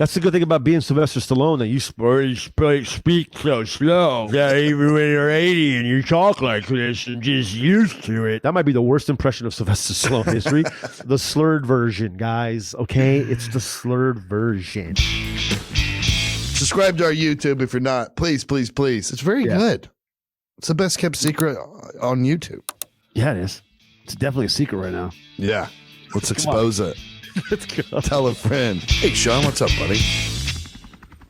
That's the good thing about being Sylvester Stallone, that you speak so slow that even when you're 80 and you talk like this and just used to it. That might be the worst impression of Sylvester Stallone history. The slurred version, guys. Okay? It's the slurred version. Subscribe to our YouTube if you're not. Please, please, please. It's very good. It's the best kept secret on YouTube. Yeah, it is. It's definitely a secret right now. Yeah. Let's expose it. Let's go. Tell a friend. Hey, Shaun, what's up, buddy?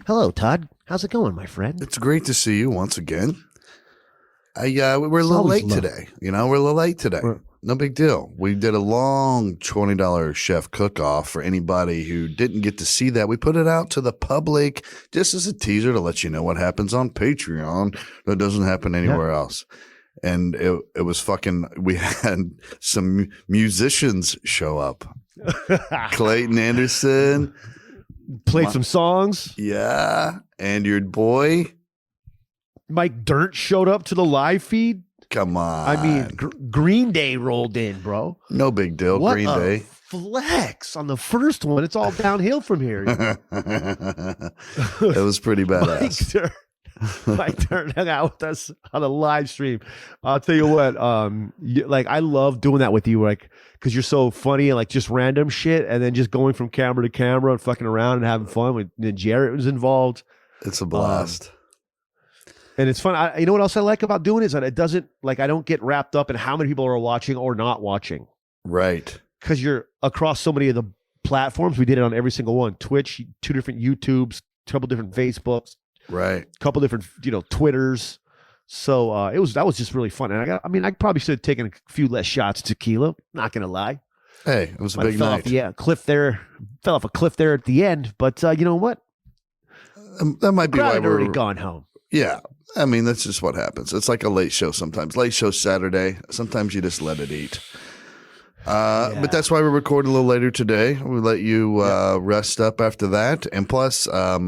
Hello, Todd. How's it going, my friend? It's great to see you once again. We're a little late today. We're a little late today. No big deal. We did a long $20 chef cook-off for anybody who didn't get to see that. We put it out to the public just as a teaser to let you know what happens on Patreon that doesn't happen anywhere else. And it was fucking, we had some musicians show up. Clayton Anderson. Played some songs. Yeah. And your boy. Mike Dirnt showed up to the live feed. Come on. I mean, Green Day rolled in, bro. No big deal. What Green a Day. Flex on the first one. It's all downhill from here. It was pretty badass. Mike Dirnt hung out with us on a live stream. I'll tell you what, I love doing that with you, because you're so funny and just random shit, and then just going from camera to camera and fucking around and having fun. Then Jarrett was involved. It's a blast. And it's fun. You know what else I like about doing is that it doesn't, I don't get wrapped up in how many people are watching or not watching. Right. Because you're across so many of the platforms. We did it on every single one. Twitch, 2 different YouTubes, a couple different Facebooks. Right. A couple different, Twitters. So that was just really fun. And I probably should have taken a few less shots of tequila. Not going to lie. Hey, it was a big night. Fell off a cliff there at the end. But you know what? That might be why we're already gone home. Yeah. I mean, that's just what happens. It's like a late show sometimes. Late show Saturday. Sometimes you just let it eat. But that's why we recorded a little later today. We let you rest up after that. And plus, I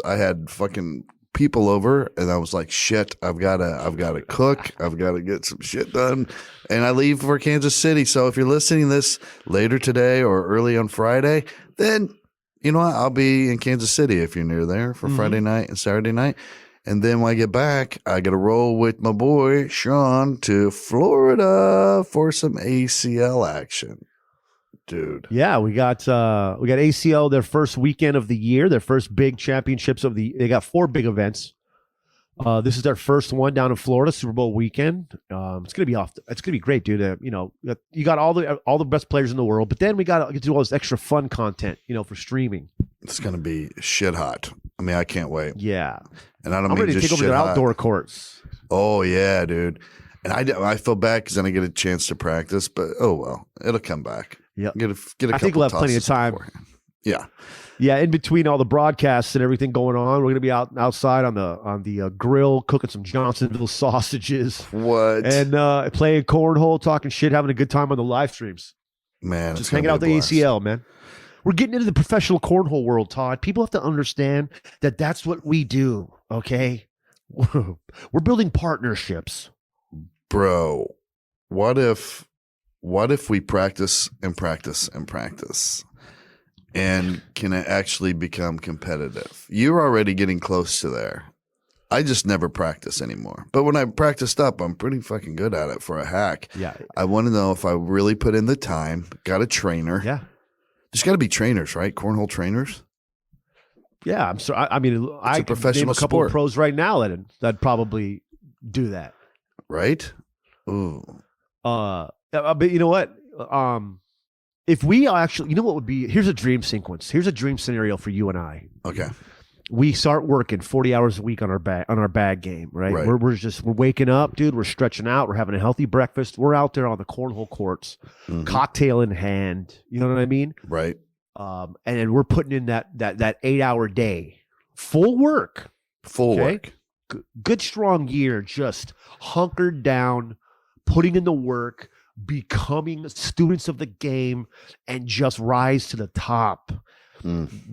had fucking people over, and I was like, shit, I've got to cook. I've got to get some shit done. And I leave for Kansas City. So if you're listening to this later today or early on Friday, then you know what? I'll be in Kansas City if you're near there for Friday night and Saturday night. And then when I get back, I got to roll with my boy Shaun to Florida for some ACL action, dude. Yeah, we got ACL their first weekend of the year, their first big championships of the. They got 4 big events. This is their first one down in Florida, Super Bowl weekend. It's gonna be It's gonna be great, dude. You got all the best players in the world, but then we got to do all this extra fun content, for streaming. It's gonna be shit hot. I mean, I can't wait. Yeah. And I'm ready to take over their outdoor courts. Oh yeah, dude. And I feel bad because then I get a chance to practice, but oh well, it'll come back. Yeah, get a I think we'll have plenty of time. Beforehand. Yeah, yeah. In between all the broadcasts and everything going on, we're gonna be outside on the grill cooking some Johnsonville sausages. What? And playing cornhole, talking shit, having a good time on the live streams. Man, just hanging out the ACL, man. We're getting into the professional cornhole world, Todd. People have to understand that that's what we do, okay? We're building partnerships. Bro, what if we practice and practice and practice and can actually become competitive? You're already getting close to there. I just never practice anymore. But when I practiced up, I'm pretty fucking good at it for a hack. Yeah. I want to know if I really put in the time, got a trainer. Yeah. There's got to be trainers, right? Cornhole trainers. Yeah, I'm sorry. I mean, I could name a couple of pros right now that probably do that. Right? Ooh. But you know what? If we actually, you know what would be? Here's a dream sequence. Here's a dream scenario for you and I. Okay. We start working 40 hours a week on our bag game, right? Right. We're waking up, dude. We're stretching out. We're having a healthy breakfast. We're out there on the cornhole courts, cocktail in hand. You know what I mean? Right. And then we're putting in that 8-hour day, full work. Full work. Good strong year, just hunkered down, putting in the work, becoming students of the game, and just rise to the top.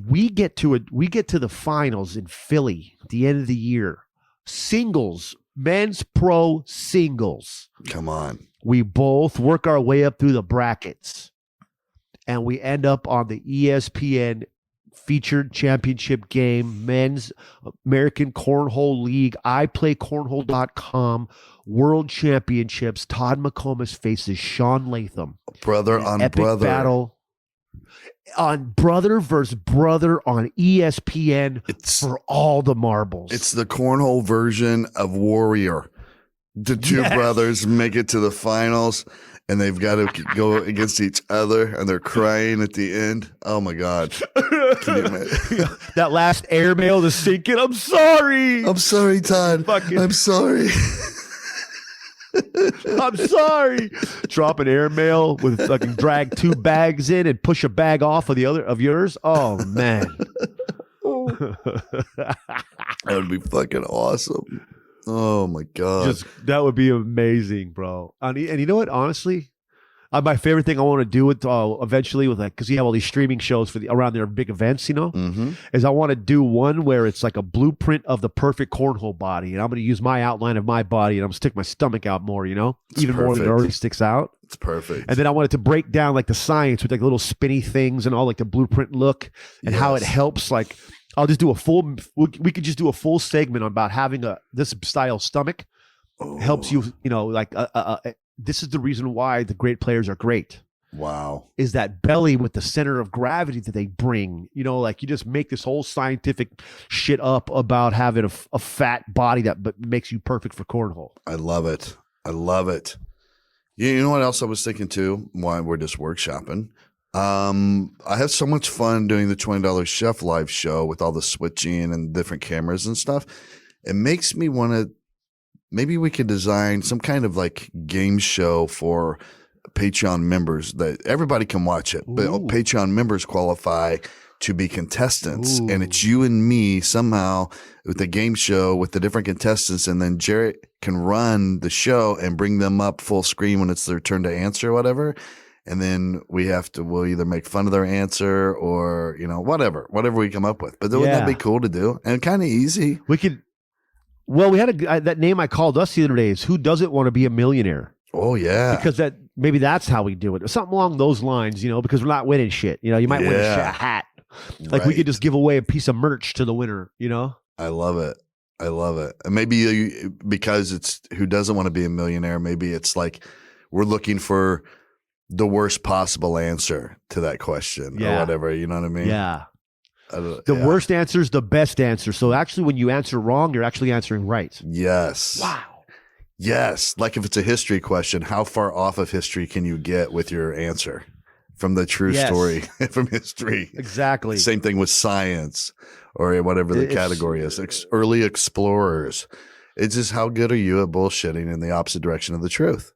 We get to the finals in Philly at the end of the year. Singles, men's pro singles. Come on. We both work our way up through the brackets, and we end up on the ESPN featured championship game, men's American Cornhole League, iPlayCornhole.com, World Championships. Todd McComas faces Shaun Latham. Brother on epic brother. Battle on brother versus brother on ESPN for all the marbles. It's the cornhole version of Warrior. The two brothers make it to the finals, and they've got to go against each other, and they're crying at the end. Oh, my God. Can you imagine? That last airmail to sink it. I'm sorry. I'm sorry, Todd. I'm sorry. I'm sorry. Drop an airmail with fucking drag 2 bags in and push a bag off of the other of yours. Oh man. That would be fucking awesome. Oh my God. That would be amazing, bro. And you know what? Honestly, my favorite thing I want to do with eventually with because you have all these streaming shows for around their big events, is I want to do one where it's like a blueprint of the perfect cornhole body, and I'm going to use my outline of my body, and I'm going to stick my stomach out more, more than it already sticks out. It's perfect. And then I wanted to break down like the science with like little spinny things and all like the blueprint look and how it helps. Like I'll just do we could just do a full segment about having this style stomach. Helps you, this is the reason why the great players are great. Wow. Is that belly with the center of gravity that they bring. Like you just make this whole scientific shit up about having a fat body that makes you perfect for cornhole. I love it. I love it. You know what else I was thinking too, while we're just workshopping? I have so much fun doing the $20 Chef live show with all the switching and different cameras and stuff. It makes me want to, maybe we could design some kind of like game show for Patreon members that everybody can watch it, but Patreon members qualify to be contestants. And it's you and me somehow with the game show with the different contestants. And then Jarrett can run the show and bring them up full screen when it's their turn to answer or whatever. And then we'll either make fun of their answer or, whatever we come up with. But wouldn't that be cool to do? And kind of easy. We could. Well, we had that name I called us the other day is Who Doesn't Want to Be a Millionaire? Oh, yeah. Because maybe that's how we do it. Or something along those lines, because we're not winning shit. You might win a hat. Like we could just give away a piece of merch to the winner, I love it. I love it. And maybe because it's Who Doesn't Want to Be a Millionaire, maybe it's like we're looking for the worst possible answer to that question or whatever. You know what I mean? Yeah. The worst answer is the best answer. So actually, when you answer wrong, you're actually answering right. Yes. Wow. Yes. Like if it's a history question, how far off of history can you get with your answer from the true story from history? Exactly. Same thing with science or whatever the category is. Early explorers. It's just how good are you at bullshitting in the opposite direction of the truth?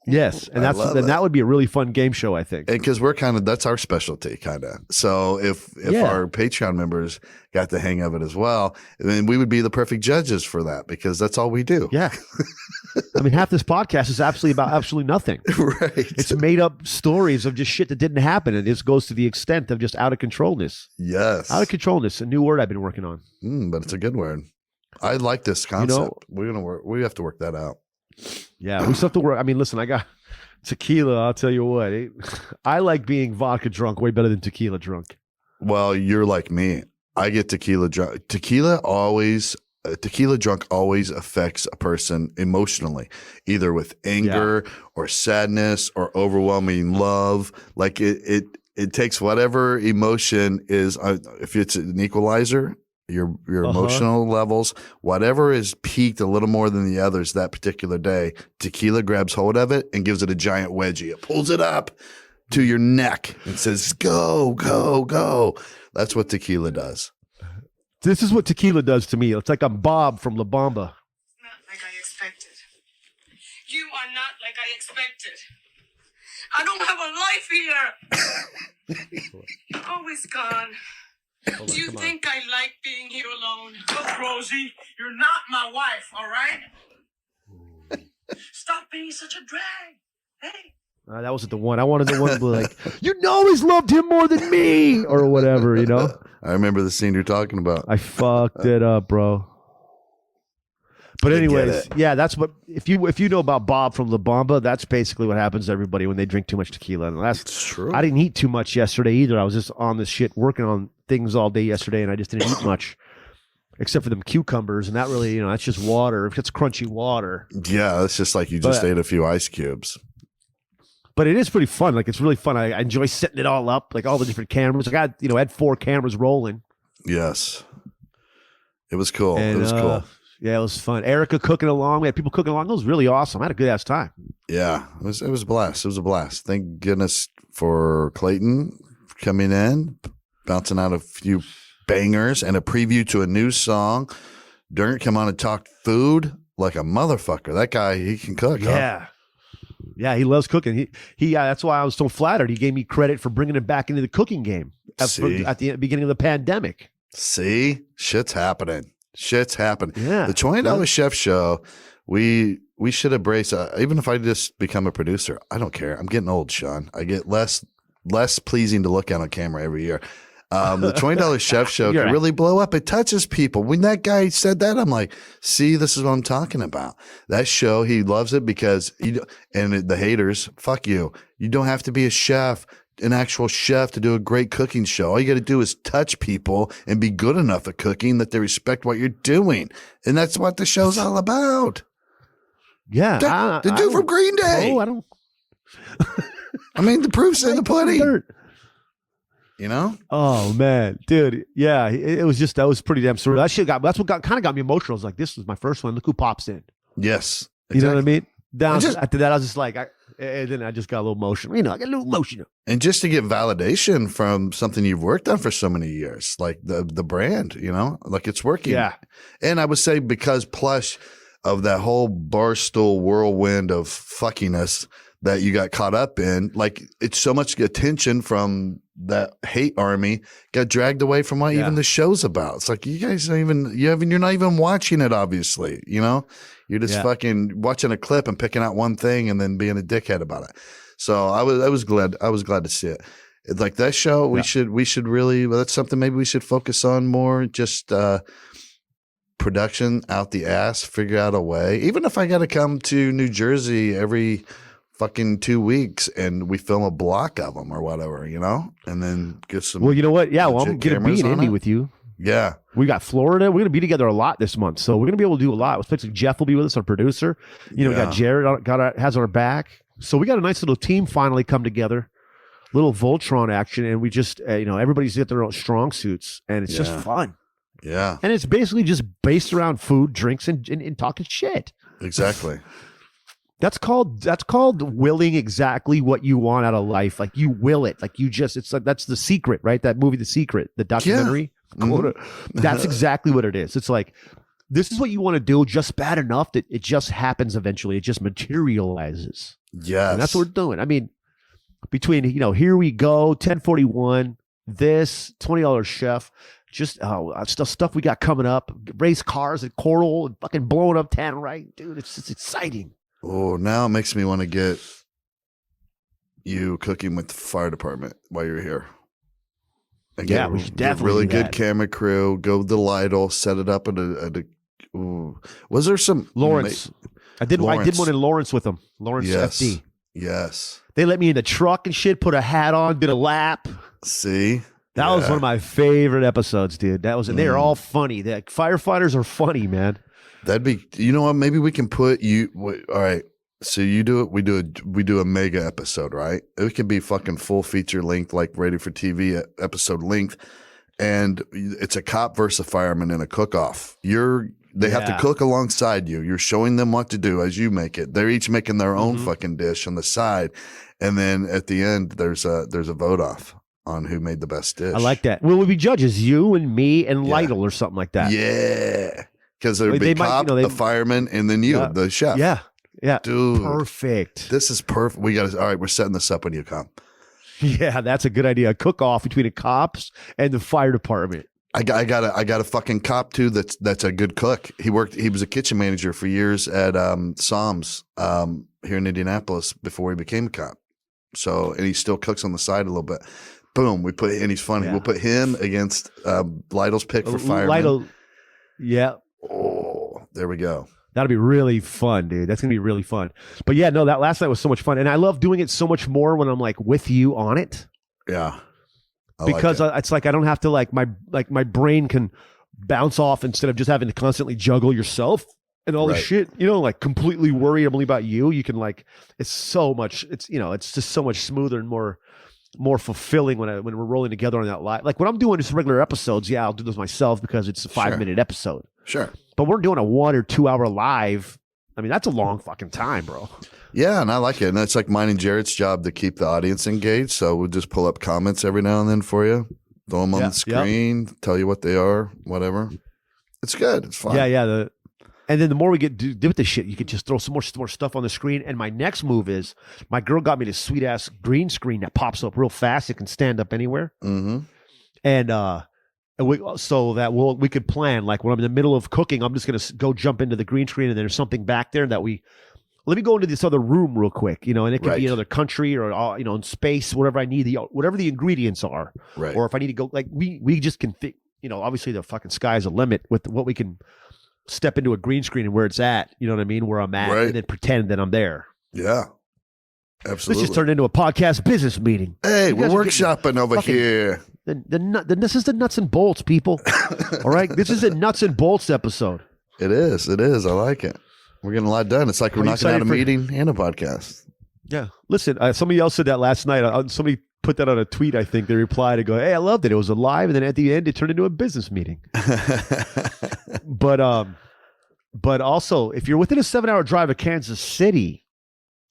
Yes, and that would be a really fun game show, I think. And because we're that's our specialty, kind of. So if our Patreon members got the hang of it as well, then we would be the perfect judges for that because that's all we do. Yeah, I mean, half this podcast is absolutely nothing. Right? It's made up stories of just shit that didn't happen, and this goes to the extent of just out of controlness. Yes, out of controlness, a new word I've been working on. But it's a good word. I like this concept. We have to work that out. Yeah, we still have to work. I mean, listen, I got tequila. I'll tell you what. I like being vodka drunk way better than tequila drunk. Well, you're like me. I get tequila drunk. Tequila drunk always affects a person emotionally, either with anger or sadness or overwhelming love. Like it takes whatever emotion is. If it's an equalizer, your emotional levels, whatever is peaked a little more than the others that particular day, tequila grabs hold of it and gives it a giant wedgie. It pulls it up to your neck and says, go, go, go. That's what tequila does. This is what tequila does to me. It's like I'm Bob from La Bamba. Not like I expected. You are not like I expected. I don't have a life here. Always gone. Do you think I like being here alone? Look, Rosie, you're not my wife, all right? Stop being such a drag. Hey. That wasn't the one. I wanted the one like, you always loved him more than me or whatever, I remember the scene you're talking about. I fucked it up, bro. But I get anyways, it. yeah, that's what if you know about Bob from La Bamba, that's basically what happens to everybody when they drink too much tequila. And It's true. I didn't eat too much yesterday either. I was just on this shit working on things all day yesterday, and I just didn't eat much. Except for them cucumbers, and that really, that's just water. It's crunchy water. Yeah, it's just like you just ate a few ice cubes. But it is pretty fun. Like, it's really fun. I enjoy setting it all up, like all the different cameras. I had 4 cameras rolling. Yes. It was cool. And, it was cool. Yeah, it was fun. Erica cooking along. We had people cooking along. It was really awesome. I had a good ass time. Yeah, it was a blast. It was a blast. Thank goodness for Clayton coming in, bouncing out a few bangers and a preview to a new song. Dirk come on and talk food like a motherfucker. That guy, he can cook. Yeah. Huh? Yeah, he loves cooking. He that's why I was so flattered. He gave me credit for bringing him back into the cooking game at the beginning of the pandemic. See? Shit's happening. Yeah. The $20 Chef Show, we should embrace, even if I just become a producer, I don't care. I'm getting old, Shaun. I get less pleasing to look at on camera every year. The $20 Chef Show can really blow up. It touches people. When that guy said that, I'm like, see, this is what I'm talking about. That show, he loves it because, the haters, fuck you. You don't have to be a chef, an actual chef, to do a great cooking show. All you got to do is touch people and be good enough at cooking that they respect what you're doing. And that's what the show's all about. Yeah. The dude from Green Day. Oh, I don't. I mean, the proof's in the pudding. You know? Oh man, dude. Yeah, it was that was pretty damn surreal. That's what kind of got me emotional. I was like, this is my first one. Look who pops in. Yes. Exactly. You know what I mean? After that, I was just like, and then I just got a little emotional. I got a little emotional. And just to get validation from something you've worked on for so many years, like the brand, like it's working. Yeah. And I would say because plush of that whole barstool whirlwind of fuckiness that you got caught up in, like it's so much attention from that hate army got dragged away from what even the show's about. It's like you guys you're not even watching it, obviously, you're just fucking watching a clip and picking out one thing and then being a dickhead about it. So I was glad to see it. It's like that show, we should really, that's something maybe we should focus on more, just production out the ass, figure out a way. Even if I got to come to New Jersey every fucking 2 weeks and we film a block of them or whatever, and then get some. Well, you know what? Yeah, well, I'm going to be in Indy with you. Yeah. We got Florida. We're going to be together a lot this month. So we're going to be able to do a lot. Especially Jeff will be with us, our producer. We got Jared has our back. So we got a nice little team finally come together. Little Voltron action. And we just, everybody's got their own strong suits. And it's just fun. Yeah. And it's basically just based around food, drinks, and talking shit. Exactly. That's called willing exactly what you want out of life. Like you will it. Like it's like that's The Secret, right? That movie, The Secret, the documentary. Yeah. Mm-hmm. That's exactly what it is. It's like this is what you want to do, just bad enough that it just happens eventually. It just materializes. Yes. And that's what we're doing. I mean, between Here We Go, 1041, this $20 Chef, just stuff we got coming up, race cars at Coral and fucking blowing up Tannerite, dude. It's exciting. Oh, now it makes me want to get you cooking with the fire department while you're here. And yeah, we should definitely really do good that. camera crew. Go to the Lidl, set it up at was there some Lawrence? I did one in Lawrence with them. Lawrence FD. Yes. They let me in the truck and shit. Put a hat on, did a lap. See, that was one of my favorite episodes, dude. That was, and they are all funny. The firefighters are funny, man. That'd be, you know what? Maybe we can put you. All right. So you do it. We do a mega episode, right? It could be fucking full feature length, like Ready for TV episode length, and it's a cop versus a fireman in a cook-off. They have to cook alongside you. You're showing them what to do as you make it. They're each making their own fucking dish on the side, and then at the end, there's a vote off on who made the best dish. I like that. Well, we'll be judges, you and me and Lytle or something like that. Yeah, because there'd be cop, the fireman, and then you, the chef. Yeah. Yeah, dude, perfect. This is perfect. All right, we're setting this up when you come. Yeah, that's a good idea. A cook-off between the cops and the fire department. I got a fucking cop too. That's a good cook. He was a kitchen manager for years at Psalms here in Indianapolis before he became a cop. So, and he still cooks on the side a little bit. Boom, and he's funny. Yeah. We'll put him against Lytle's pick for fireman. Lytle, yeah. Oh, there we go. That'll be really fun, dude. That's gonna be really fun. But yeah, no, that last night was so much fun, and I love doing it so much more when I'm like with you on it. Yeah, because it's like I don't have to like my brain can bounce off instead of just having to constantly juggle yourself and all this shit. You know, like completely worried only about you. You can like it's so much. It's it's just so much smoother and more fulfilling when we're rolling together on that live. Like when I'm doing just regular episodes, yeah, I'll do this myself because it's a 5-minute episode. Sure. But we're doing a 1 or 2 hour live. I mean, that's a long fucking time, bro. Yeah, and I like it. And it's like mine and Jared's job to keep the audience engaged. So we'll just pull up comments every now and then for you. Throw them on the screen, tell you what they are, whatever. It's good. It's fun. Yeah. And then the more we get do with this shit, you can just throw some more stuff on the screen. And my next move is my girl got me this sweet ass green screen that pops up real fast. It can stand up anywhere. Mm-hmm. And we could plan like when I'm in the middle of cooking, I'm just gonna go jump into the green screen and there's something back there that let me go into this other room real quick, and it could be another country or in space, whatever I need, whatever the ingredients are, right? Or if I need to go, like we just can fit, obviously the fucking sky's a limit with what we can step into a green screen and where it's at, you know what I mean, where I'm at, and then pretend that I'm there. Yeah, absolutely. This just turned into a podcast business meeting. Hey, we're workshopping over here. This is the nuts and bolts, people. All right, this is a nuts and bolts episode. It is. I like it. We're getting a lot done. It's like we're knocking out a meeting and a podcast. Yeah. Listen, somebody else said that last night. Somebody put that on a tweet, I think. They replied to go, hey, I loved it. It was alive. And then at the end, it turned into a business meeting. But also, if you're within a 7-hour drive of Kansas City,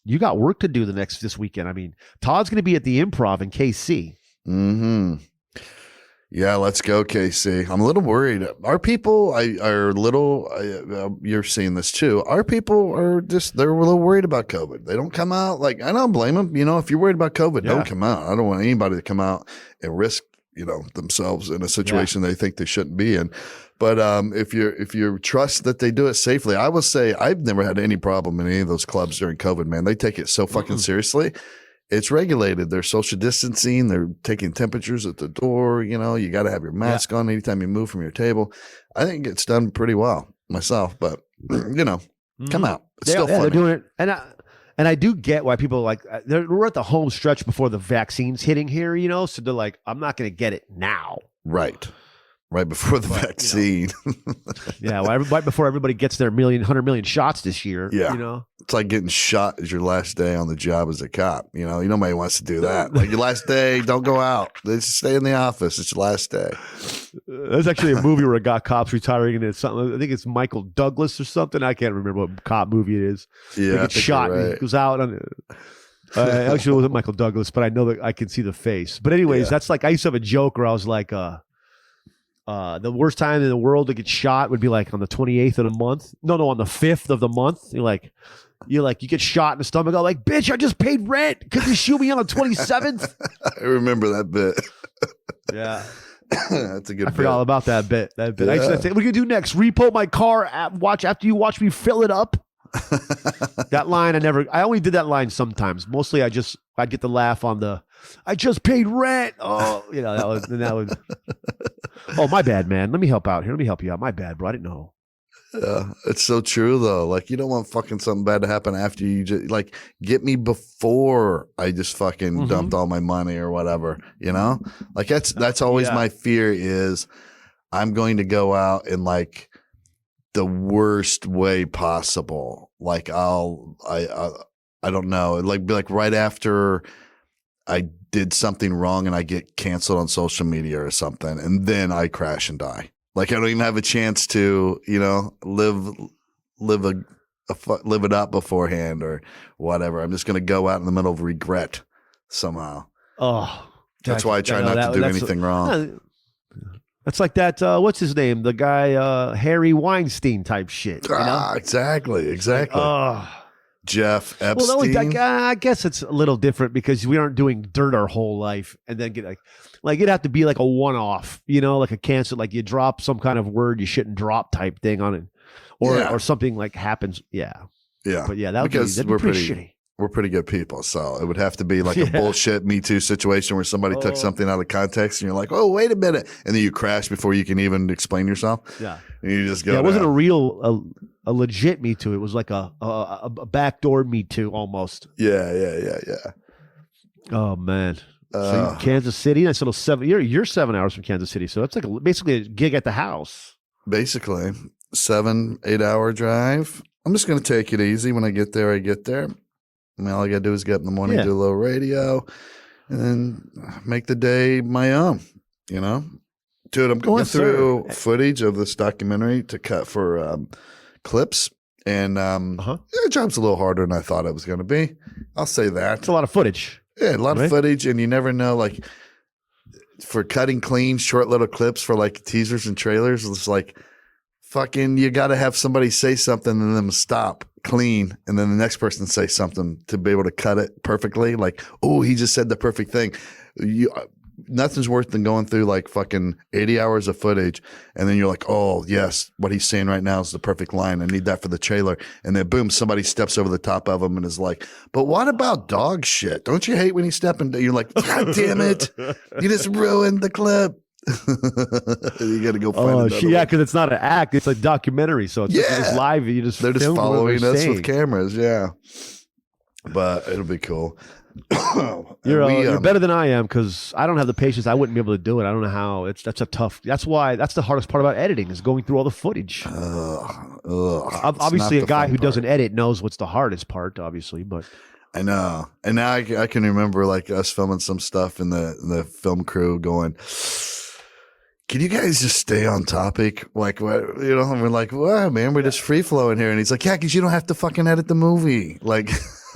you got work to do this weekend. I mean, Todd's going to be at the Improv in KC. Mm-hmm. Yeah, let's go, KC. I'm a little worried. Our people are a little, you're seeing this too. Our people are they're a little worried about COVID. They don't come out. Like, I don't blame them. If you're worried about COVID, don't come out. I don't want anybody to come out and risk, themselves in a situation they think they shouldn't be in. But if you trust that they do it safely, I will say I've never had any problem in any of those clubs during COVID, man. They take it so fucking seriously. It's regulated. They're social distancing. They're taking temperatures at the door. You got to have your mask on anytime you move from your table. I think it's done pretty well myself, but come out. It's still fun. They're doing it. And I do get why people we're at the home stretch before the vaccine's hitting here, so they're like, I'm not going to get it now. Right before the vaccine. Right before everybody gets their 100 million shots this year. Yeah. It's like getting shot as your last day on the job as a cop. Nobody wants to do that. Like your last day, don't go out. Just stay in the office. It's your last day. There's actually a movie where a guy cops retiring and it's something. I think it's Michael Douglas or something. I can't remember what cop movie it is. Yeah. He gets shot and he goes out on actually it wasn't Michael Douglas, but I know that I can see the face. But anyways, that's like I used to have a joke where I was like the worst time in the world to get shot would be like on the 28th of the month. No, on the 5th of the month. You get shot in the stomach. I'm like, bitch, I just paid rent. Could you shoot me on the 27th? I remember that bit. Yeah. That's a good bit. I forgot all about that bit. I used to say, what are you going to do next? Repo my car after you watch me fill it up? That line, I only did that line sometimes. Mostly I'd get the laugh on I just paid rent. Oh, that was. Oh, my bad, man. Let me help out here. Let me help you out. My bad, bro. I didn't know. Yeah, it's so true though. Like you don't want fucking something bad to happen after you just get me before I just fucking dumped all my money or whatever, Like that's always my fear is I'm going to go out in like the worst way possible. Like I don't know, be like right after I did something wrong and I get canceled on social media or something, and then I crash and die. Like I don't even have a chance to, live it up beforehand or whatever. I'm just going to go out in the middle of regret somehow. Oh, that's why I try not to do anything wrong. That's like that. What's his name? The guy, Harry Weinstein type shit. Exactly. Jeff Epstein. Well, I guess it's a little different because we aren't doing dirt our whole life and then get like it'd have to be like a one-off, like a cancel, like you drop some kind of word you shouldn't drop type thing on it, or something like happens. Yeah. Yeah. But yeah, that'd be pretty shitty. we're pretty good people. So it would have to be like a bullshit Me Too situation where somebody took something out of context and you're like, oh, wait a minute. And then you crash before you can even explain yourself. Yeah. And you just go. Yeah, it wasn't a legit Me Too. It was like a backdoor Me Too almost. Yeah. Oh, man. So Kansas City, nice little 7. You're 7 hours from Kansas City. So that's like basically a gig at the house. Basically 7-8 hour drive. I'm just going to take it easy. When I get there, I get there. I mean, all I got to do is get up in the morning, do a little radio, and then make the day my own, you know? Dude, I'm going through footage of this documentary to cut for clips, and the job's a little harder than I thought it was going to be. I'll say that. It's a lot of footage. Yeah, a lot of footage, and you never know, like, for cutting clean, short little clips for, like, teasers and trailers, it's like, fucking, you got to have somebody say something and then stop, clean, and then the next person say something to be able to cut it perfectly. Like, oh, he just said the perfect thing. Nothing's worse than going through like fucking 80 hours of footage, and then you're like, oh, yes, what he's saying right now is the perfect line. I need that for the trailer. And then boom, somebody steps over the top of him and is like, but what about dog shit? Don't you hate when he's stepping? You're like, God damn it. You just ruined the clip. You got to go find it. Yeah, because it's not an act; it's a documentary. So it's just live. They're just following us with cameras. Yeah, but it'll be cool. You're better than I am because I don't have the patience. I wouldn't be able to do it. I don't know how. That's the hardest part about editing is going through all the footage. Obviously, a guy who doesn't edit knows what's the hardest part. Obviously, but. I know, and now I can remember like us filming some stuff in the film crew going, can you guys just stay on topic? Like, what, you know, and we're like, well, man, we're just free flowing here. And he's like, yeah, because you don't have to fucking edit the movie. Like,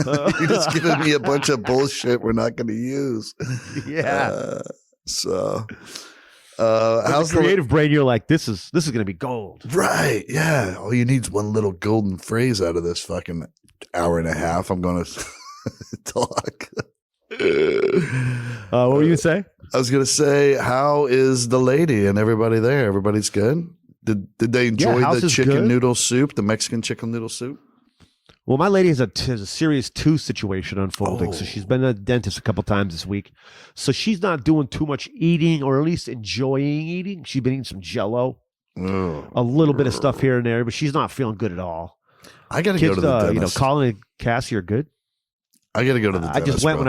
you're just giving me a bunch of bullshit we're not going to use. Yeah. How's the creative brain? You're like, this is going to be gold. Right. Yeah. All you need is one little golden phrase out of this fucking hour and a half. I'm going to talk. What were you going to say? I was going to say, how is the lady and everybody there? Everybody's good? Did they enjoy the chicken noodle soup, the Mexican chicken noodle soup? Well, my lady has a serious tooth situation unfolding. So she's been to the dentist a couple times this week. So she's not doing too much eating, or at least enjoying eating. She's been eating some Jell-O, a little bit of stuff here and there, but she's not feeling good at all. I got to go to the dentist. You know, Colin and Cassie are good. I got to go to the dentist. I just went when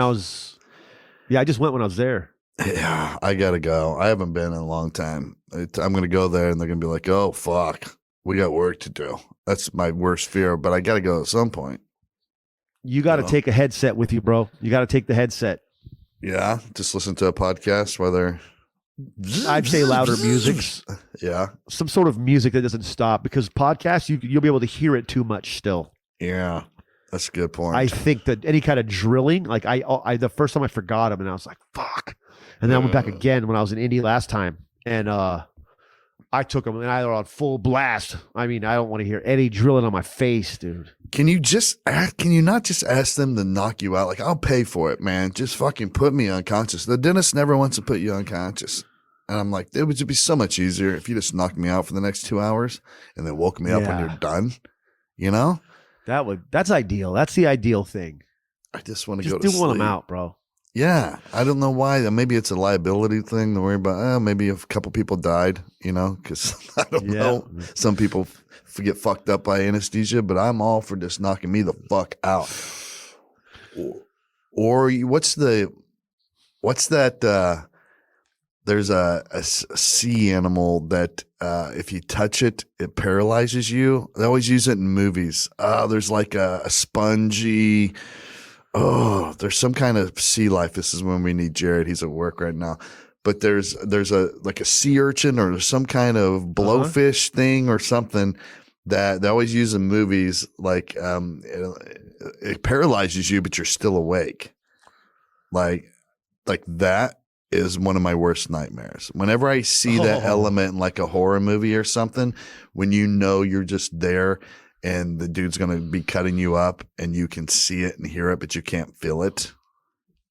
I was there. Yeah, I got to go. I haven't been in a long time. I'm going to go there and they're going to be like, oh, fuck, we got work to do. That's my worst fear, but I got to go at some point. You got to take a headset with you, bro. You got to take the headset. Yeah, just listen to a podcast, whether... I'd say louder music. Yeah. Some sort of music that doesn't stop, because podcasts, you'll be able to hear it too much still. Yeah. That's a good point. I think that any kind of drilling, like I the first time I forgot him and I was like, fuck. And then I went back again when I was in Indy last time. And I took them and I were on full blast. I mean, I don't want to hear any drilling on my face, dude. Can you not just ask them to knock you out? Like, I'll pay for it, man. Just fucking put me unconscious. The dentist never wants to put you unconscious. And I'm like, it would just be so much easier if you just knocked me out for the next 2 hours and then woke me up when you're done. You know? That's ideal. That's the ideal thing. I just want to go to sleep. Just want them out, bro. Yeah. I don't know why. Maybe it's a liability thing to worry about. Maybe a couple people died, you know, because I don't know. Some people get fucked up by anesthesia, but I'm all for just knocking me the fuck out. Or what's that? There's a sea animal that if you touch it, it paralyzes you. They always use it in movies. There's like a spongy. Oh, there's some kind of sea life. This is when we need Jared. He's at work right now. But there's a sea urchin or some kind of blowfish thing or something that they always use in movies. Like it paralyzes you, but you're still awake. Like that is one of my worst nightmares. Whenever I see that element in like a horror movie or something, when you know you're just there and the dude's going to be cutting you up and you can see it and hear it, but you can't feel it.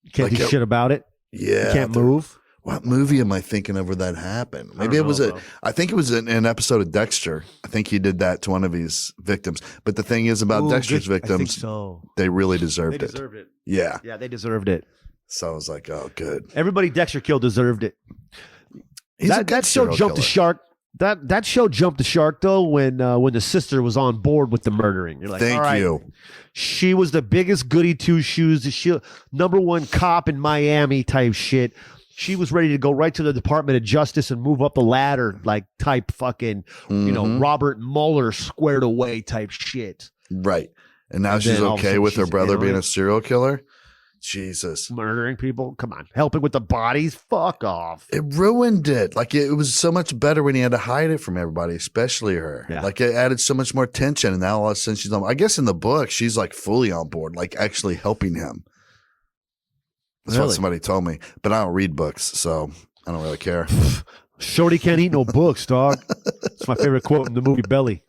You can't do shit about it. Yeah. You can't move. what movie am I thinking of where that happened? Maybe it was I think it was an episode of Dexter. I think he did that to one of his victims. But the thing is about Dexter's victims, they really deserved it. Yeah. Yeah, they deserved it. So I was like, oh, good. Everybody Dexter killed deserved it. That show jumped the shark. That show jumped the shark though when the sister was on board with the murdering. You're like, thank you. She was the biggest goody two shoes. She number one cop in Miami type shit. She was ready to go right to the Department of Justice and move up the ladder, like type fucking, Robert Mueller squared away type shit. Right. And now she's okay with her brother being a serial killer. Jesus. Murdering people? Come on. Helping with the bodies? Fuck off. It ruined it. Like, it was so much better when he had to hide it from everybody, especially her. Yeah. Like, it added so much more tension. And now all of a sudden she's on. I guess in the book, she's like fully on board, like actually helping him. That's what somebody told me. But I don't read books, so I don't really care. Shorty can't eat no books, dog. It's my favorite quote in the movie Belly.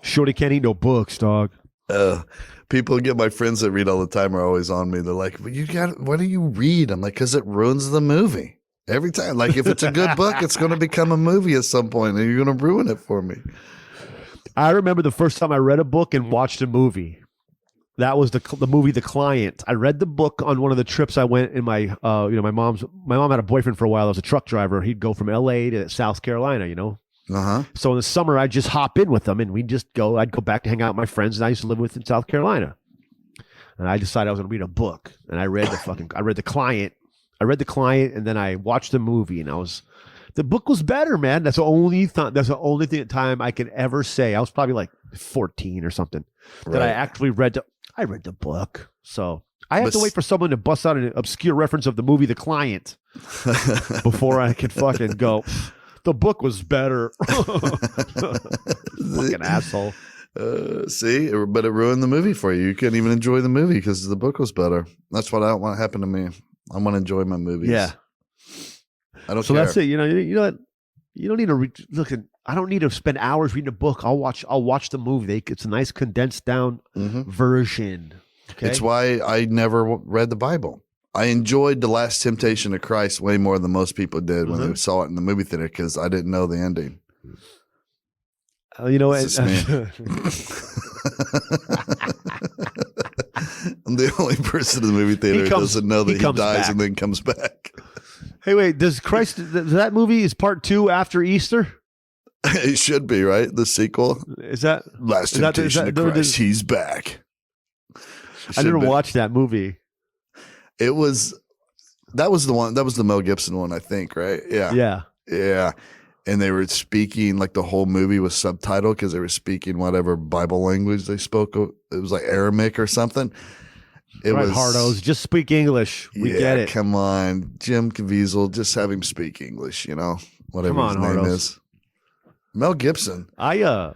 Shorty can't eat no books, dog. People get my friends that read all the time are always on me. They're like, well, what do you read? I'm like, because it ruins the movie. Every time. Like, if it's a good book, it's going to become a movie at some point, and you're going to ruin it for me. I remember the first time I read a book and watched a movie. That was the movie The Client. I read the book on one of the trips I went in my my mom had a boyfriend for a while. I was a truck driver. He'd go from LA to South Carolina, So in the summer, I'd just hop in with them and we'd just go. I'd go back to hang out with my friends that I used to live with in South Carolina. And I decided I was going to read a book. And I read The Client. I read The Client and then I watched the movie and the book was better, man. That's the only thing at time I could ever say. I was probably like 14 or something that I actually read. I read the book. So I have to wait for someone to bust out an obscure reference of the movie The Client before I could fucking go, the book was better. Fucking asshole. See, but it ruined the movie for you. You couldn't even enjoy the movie because the book was better. That's what I don't want to happen to me. I want to enjoy my movies. Yeah. I don't so care. That's it. You don't need to look at. I don't need to spend hours reading a book. I'll watch the movie. It's a nice condensed down version. Okay? It's why I never read the Bible. I enjoyed The Last Temptation of Christ way more than most people did when they saw it in the movie theater because I didn't know the ending. I'm the only person in the movie theater who doesn't know that he dies back and then comes back. Hey, wait, does that movie is part 2 after Easter? It should be, right? The sequel. Is that Last Temptation of Christ? He's back. I didn't watch that movie. That was the one. That was the Mel Gibson one, I think, right? Yeah. And they were speaking like the whole movie was subtitled because they were speaking whatever Bible language they spoke. It was like Aramaic or something. It was hardos. Just speak English. We get it. Come on, Jim Caviezel. Just have him speak English. Whatever his name is. Mel Gibson. By the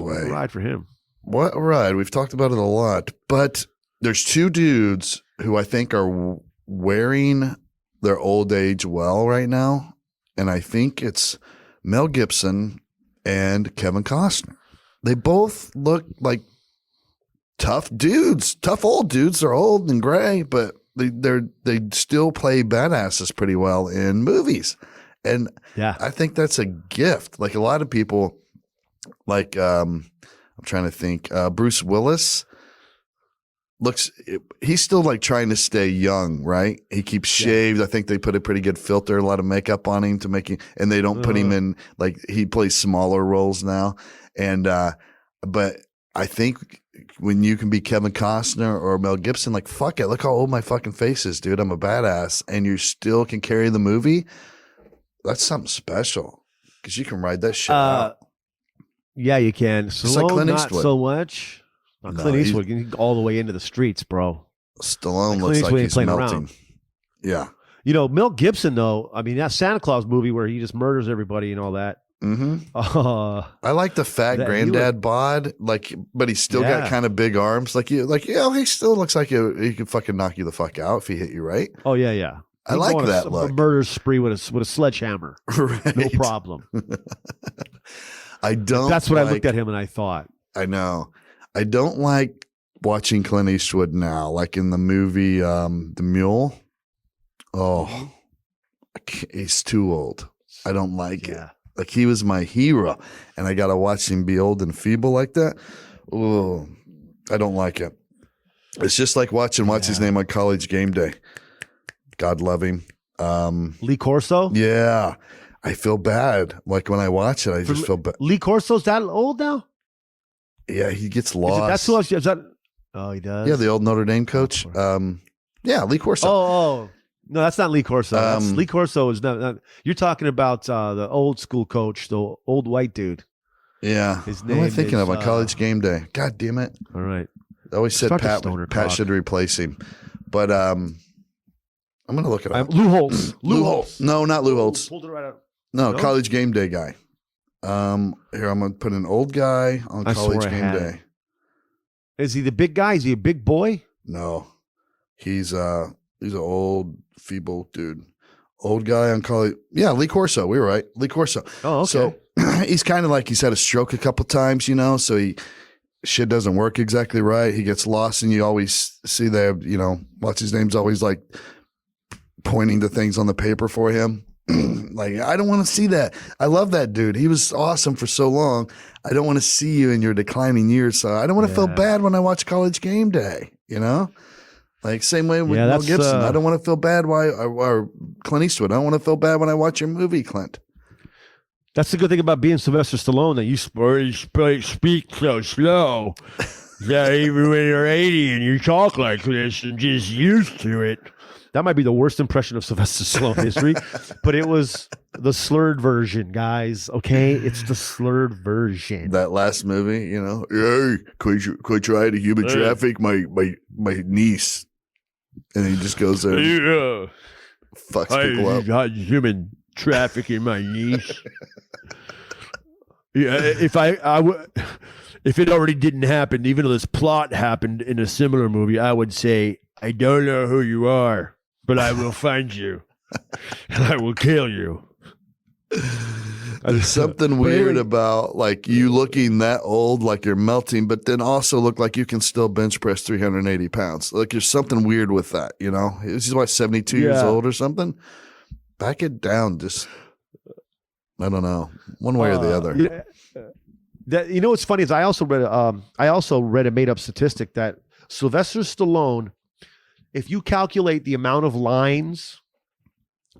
way, ride for him. What a ride. We've talked about it a lot, but there's 2 dudes who I think are wearing their old age well right now. And I think it's Mel Gibson and Kevin Costner. They both look like tough dudes, tough old dudes. They're old and gray, but they still play badasses pretty well in movies. And I think that's a gift. Like a lot of people, like I'm trying to think, Bruce Willis he's still like trying to stay young, right? He keeps shaved. I think they put a pretty good filter, a lot of makeup on him and they don't put him in, like he plays smaller roles now. And, but I think when you can be Kevin Costner or Mel Gibson, like, fuck it. Look how old my fucking face is, dude. I'm a badass. And you still can carry the movie. That's something special because you can ride that shit out. Yeah, you can. Slow, like Clint not Eastwood. so much. Clint Eastwood can all the way into the streets, bro. Stallone looks like he's melting. Around. Yeah. Mel Gibson, though, I mean, that Santa Claus movie where he just murders everybody and all that. I like the fat granddad bod, like, but he's still got kind of big arms. He still looks like he could fucking knock you the fuck out if he hit you right. Oh, yeah. I like that look. A murder spree with a sledgehammer. Right. No problem. That's what I looked at him and I thought. I know. I don't like watching Clint Eastwood now, like in the movie The Mule. Oh, he's too old. I don't like it. Like, he was my hero, and I got to watch him be old and feeble like that. Oh, I don't like it. It's just like watching what's his name on College Game Day. God love him. Lee Corso? Yeah. I feel bad. Like, when I watch it, I just feel bad. Lee Corso's that old now? Yeah, he gets lost. That's who else? Is that? Oh, he does? Yeah, the old Notre Dame coach. Yeah, Lee Corso. Oh. No, that's not Lee Corso. Lee Corso is not. You're talking about the old school coach, the old white dude. Yeah. His name What am I thinking of on College Game Day? God damn it. All right. I always said Pat should replace him. But I'm going to look it up. Lou Holtz. Lou Holtz. No, not Lou Holtz. Pulled it right out. No, College Game Day guy. Here, I'm going to put an old guy on College Game Day. Is he the big guy? Is he a big boy? No. He's an old, feeble dude. Old guy on college. Yeah, Lee Corso. We were right. Lee Corso. Oh, okay. So he's kind of like, he's had a stroke a couple times, so shit doesn't work exactly right. He gets lost, and you always see that, what's his name's always like pointing to things on the paper for him. Like, I don't want to see that. I love that dude. He was awesome for so long. I don't want to see you in your declining years. So I don't want to feel bad when I watch College Game Day, Like, same way with Mel Gibson. I don't want to feel bad or Clint Eastwood. I don't want to feel bad when I watch your movie, Clint. That's the good thing about being Sylvester Stallone, that you speak so slow that even when you're 80 and you talk like this and just used to it. That might be the worst impression of Sylvester Stallone history, but it was the slurred version, guys. Okay, it's the slurred version. That last movie, hey, could try to human traffic my niece, and he just goes there, and fucks people up. Human trafficking my niece. Yeah, if if it already didn't happen, even though this plot happened in a similar movie, I would say, I don't know who you are, but I will find you, and I will kill you. There's something weird about, like, you looking that old, like you're melting, but then also look like you can still bench press 380 pounds. Like, there's something weird with that, He's what, 72 years old or something? Back it down, just, I don't know, one way or the other. Yeah. What's funny is I also read a made up statistic that Sylvester Stallone, if you calculate the amount of lines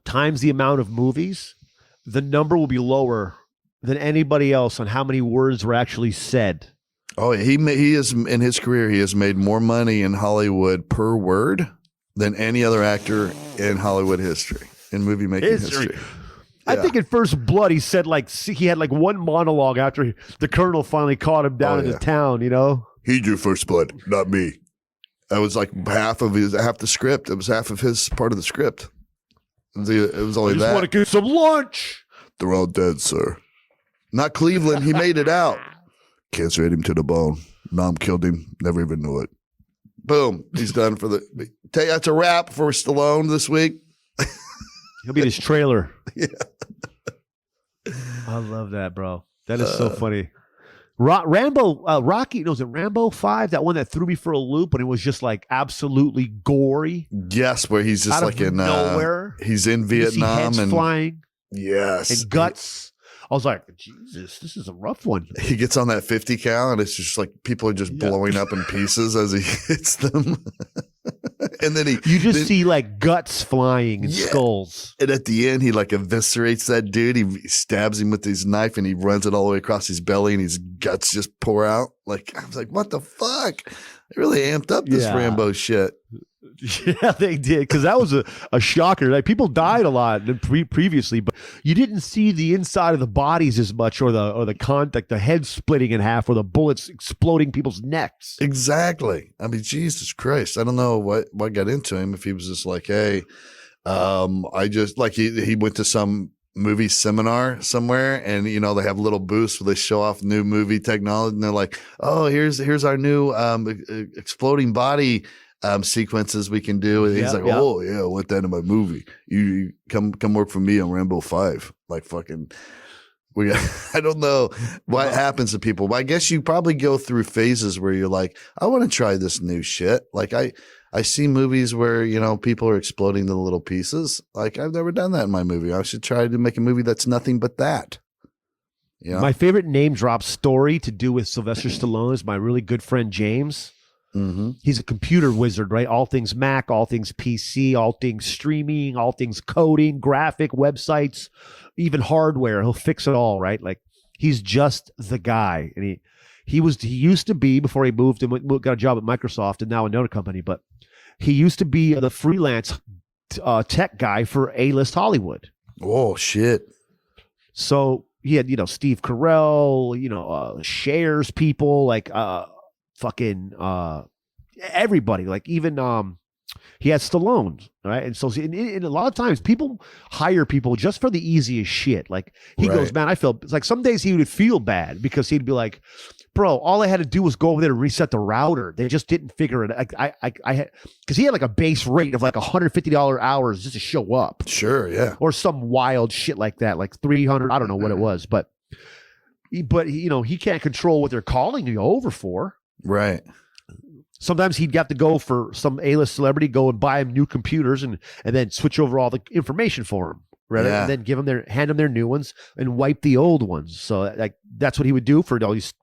times the amount of movies, the number will be lower than anybody else on how many words were actually said. Oh, he is, in his career, he has made more money in Hollywood per word than any other actor in Hollywood history, in movie making history. I think in First Blood, he said he had like one monologue after the colonel finally caught him down in the town, He drew First Blood, not me. That was like half the script. It was half of his part of the script. It was only that. I just want to get some lunch. They're all dead, sir. Not Cleveland. He made it out. Cancer ate him to the bone. Numb killed him. Never even knew it. Boom. He's done for the. That's a wrap for Stallone this week. He'll be in his trailer. Yeah. I love that, bro. That is so funny. Rocky, was it Rambo 5? That one that threw me for a loop, and it was just like absolutely gory. Yes, where he's just like in nowhere. He's in Vietnam heads and flying. Yes, and guts. I was like, Jesus, this is a rough one. He gets on that 50 cal, and it's just like people are just blowing up in pieces as he hits them. And then you just see like guts flying and skulls. And at the end, he like eviscerates that dude. He stabs him with his knife, and he runs it all the way across his belly, and his guts just pour out. Like, I was like, what the fuck? They really amped up this Rambo shit. Yeah, they did, because that was a shocker. Like, people died a lot previously, but you didn't see the inside of the bodies as much, or the head splitting in half, or the bullets exploding people's necks. Exactly. I mean, Jesus Christ. I don't know what got into him. If he was just like, hey, I just like he went to some movie seminar somewhere, and they have little booths where they show off new movie technology, and they're like, oh, here's our new exploding body sequences we can do, and he's like, oh yeah, I want that in my movie. You come work for me on Rambo 5. Like, fucking, I don't know what happens to people, but I guess you probably go through phases where you're like, I want to try this new shit. Like I I see movies where, you know, people are exploding the little pieces. Like, I've never done that in my movie. I should try to make a movie that's nothing but that. You know? My favorite name drop story to do with Sylvester Stallone is my really good friend James. Mm-hmm. He's a computer wizard, right? All things Mac, all things PC, all things streaming, all things coding, graphic, websites, even hardware. He'll fix it all, right? Like, he's just the guy. And he used to be, before he moved and got a job at Microsoft and now another company, but he used to be the freelance tech guy for A-list Hollywood. Oh, shit. So he had, you know, Steve Carell, you know, Shares people, like fucking everybody, like even he had Stallone, right? And so and a lot of times people hire people just for the easiest shit. Like he goes, man, I feel it's like some days he would feel bad because he'd be like, bro, all I had to do was go over there and reset the router. They just didn't figure it. I had, because he had like a base rate of like $150 hours just to show up. Sure, yeah. Or some wild shit like that, like 300. I don't know what it was, but you know, he can't control what they're calling you over for. Right. Sometimes he'd have to go for some A-list celebrity, go and buy him new computers and then switch over all the information for him. Right. Yeah. And then hand them their new ones and wipe the old ones. So like that's what he would do for all these,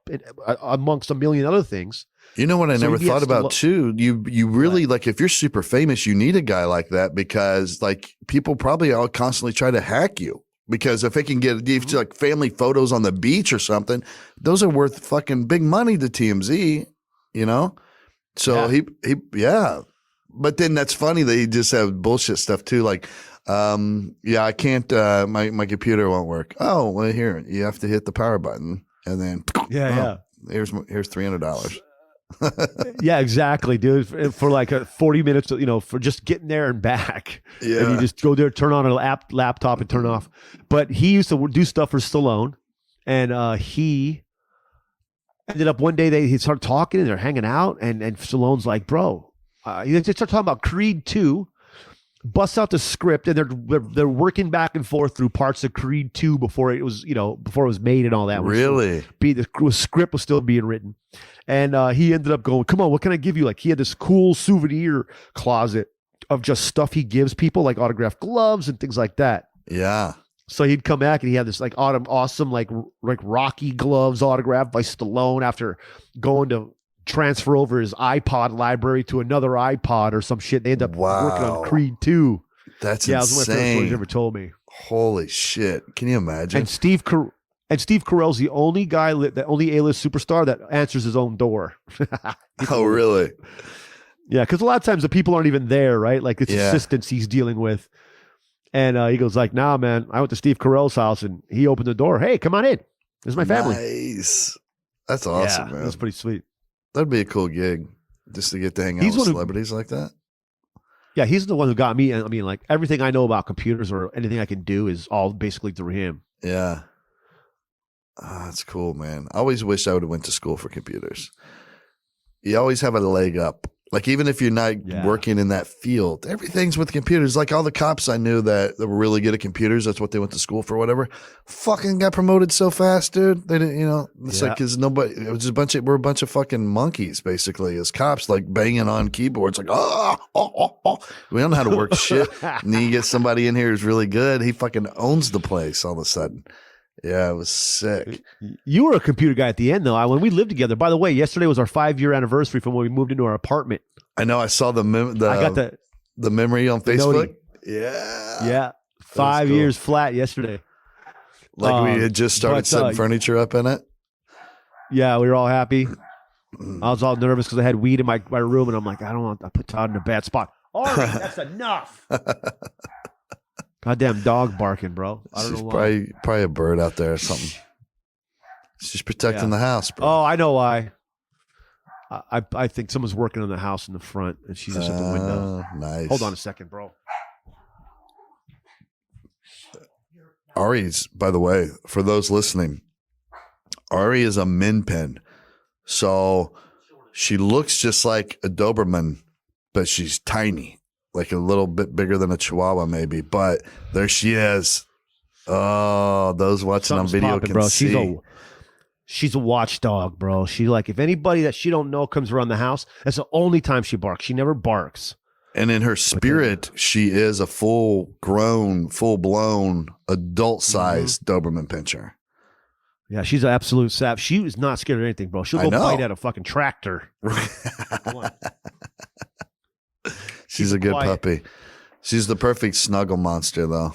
amongst a million other things. You know what I never thought about too? You really, like, if you're super famous, you need a guy like that because like people probably all constantly try to hack you. Because if they can get like family photos on the beach or something, those are worth fucking big money to TMZ, you know? So he But then that's funny that he just have bullshit stuff too. Like, I can't, my computer won't work. Oh, well, here, you have to hit the power button and then here's $300. Yeah, exactly, dude. For like 40 minutes, you know, for just getting there and back. Yeah. And you just go there, turn on a laptop and turn off. But he used to do stuff for Stallone. And he ended up one day he started talking and they're hanging out. And Stallone's like, bro, they start talking about Creed 2. Busts out the script and they're working back and forth through parts of Creed 2 before it was made and all that. Really? The script was still being written. And he ended up going, come on, what can I give you? Like he had this cool souvenir closet of just stuff he gives people, like autographed gloves and things like that. Yeah. So he'd come back and he had this like awesome like Rocky gloves autographed by Stallone after going to transfer over his iPod library to another iPod or some shit. They end up working on Creed 2. That's insane. That was one of the first stories you ever told me. Holy shit. Can you imagine? And Steve Carell's the only guy, the only A-list superstar that answers his own door. Oh, really? Yeah, because a lot of times the people aren't even there, right? Like it's assistants he's dealing with. And he goes like, nah, man, I went to Steve Carell's house and he opened the door. Hey, come on in. This is my family. Nice. That's awesome, man. That's pretty sweet. That'd be a cool gig just to get to hang out with celebrities like that. Yeah, he's the one who got me. I mean, like everything I know about computers or anything I can do is all basically through him. Yeah. Oh, that's cool, man. I always wish I would have went to school for computers. You always have a leg up. Like even if you're not working in that field, everything's with computers. Like all the cops I knew that were really good at computers, that's what they went to school for, whatever. Fucking got promoted so fast, dude. They didn't, you know. It's like because nobody. It was just we're a bunch of fucking monkeys, basically, as cops, like banging on keyboards, like We don't know how to work shit. And then you get somebody in here who's really good. He fucking owns the place all of a sudden. Yeah, it was sick. You were a computer guy at the end, though. When we lived together, by the way, yesterday was our 5-year anniversary from when we moved into our apartment. I know. I saw the memory on Facebook. Yeah. 5 years flat yesterday. Like we had just started setting furniture up in it. Yeah, we were all happy. I was all nervous because I had weed in my room, and I'm like, I put Todd in a bad spot. All right, that's enough. Goddamn dog barking, bro. I don't know why. Probably a bird out there or something. It's just protecting the house, bro. Oh, I know why. I think someone's working on the house in the front, and she's just at the window. Nice. Hold on a second, bro. Ari's, by the way, for those listening, Ari is a min pin. So she looks just like a Doberman, but she's tiny. Like a little bit bigger than a Chihuahua, maybe. But there she is. Oh, those watching on video can see. She's a watchdog, bro. She like if anybody that she don't know comes around the house, that's the only time she barks. She never barks. And in her spirit, she is a full-grown, full-blown, adult-sized Doberman Pinscher. Yeah, she's an absolute sap. She was not scared of anything, bro. She'll go bite at a fucking tractor. She's a good puppy. She's the perfect snuggle monster, though.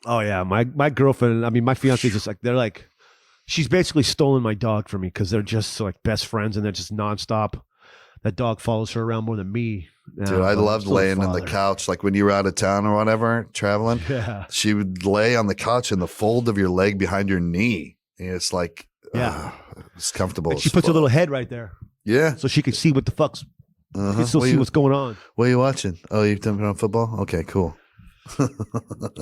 Oh yeah, my girlfriend. I mean, my fiance is just like they're like. She's basically stolen my dog from me because they're just like best friends and they're just nonstop. That dog follows her around more than me. Dude, I loved laying in the couch. Like when you were out of town or whatever, traveling, she would lay on the couch in the fold of your leg behind your knee. And it's like, it's comfortable. And she puts her little head right there. Yeah. So she can see what the fuck's, you can still see what's going on. What are you watching? Oh, you're talking about football? Okay, cool.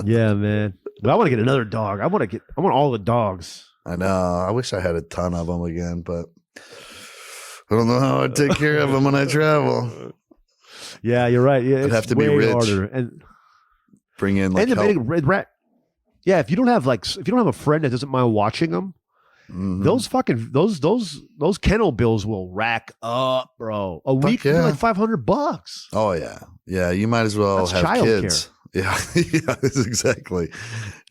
Yeah, man. But I want to get another dog. I want all the dogs. I know. I wish I had a ton of them again, but I don't know how I'd take care of them when I travel. Yeah, you're right. Yeah, I'd have to be rich. Harder. And bring in like help. Yeah, if you don't have a friend that doesn't mind watching them, those kennel bills will rack up, bro. A week would be like $500. Oh yeah. You might as well have kids. Care. Yeah, yeah, exactly.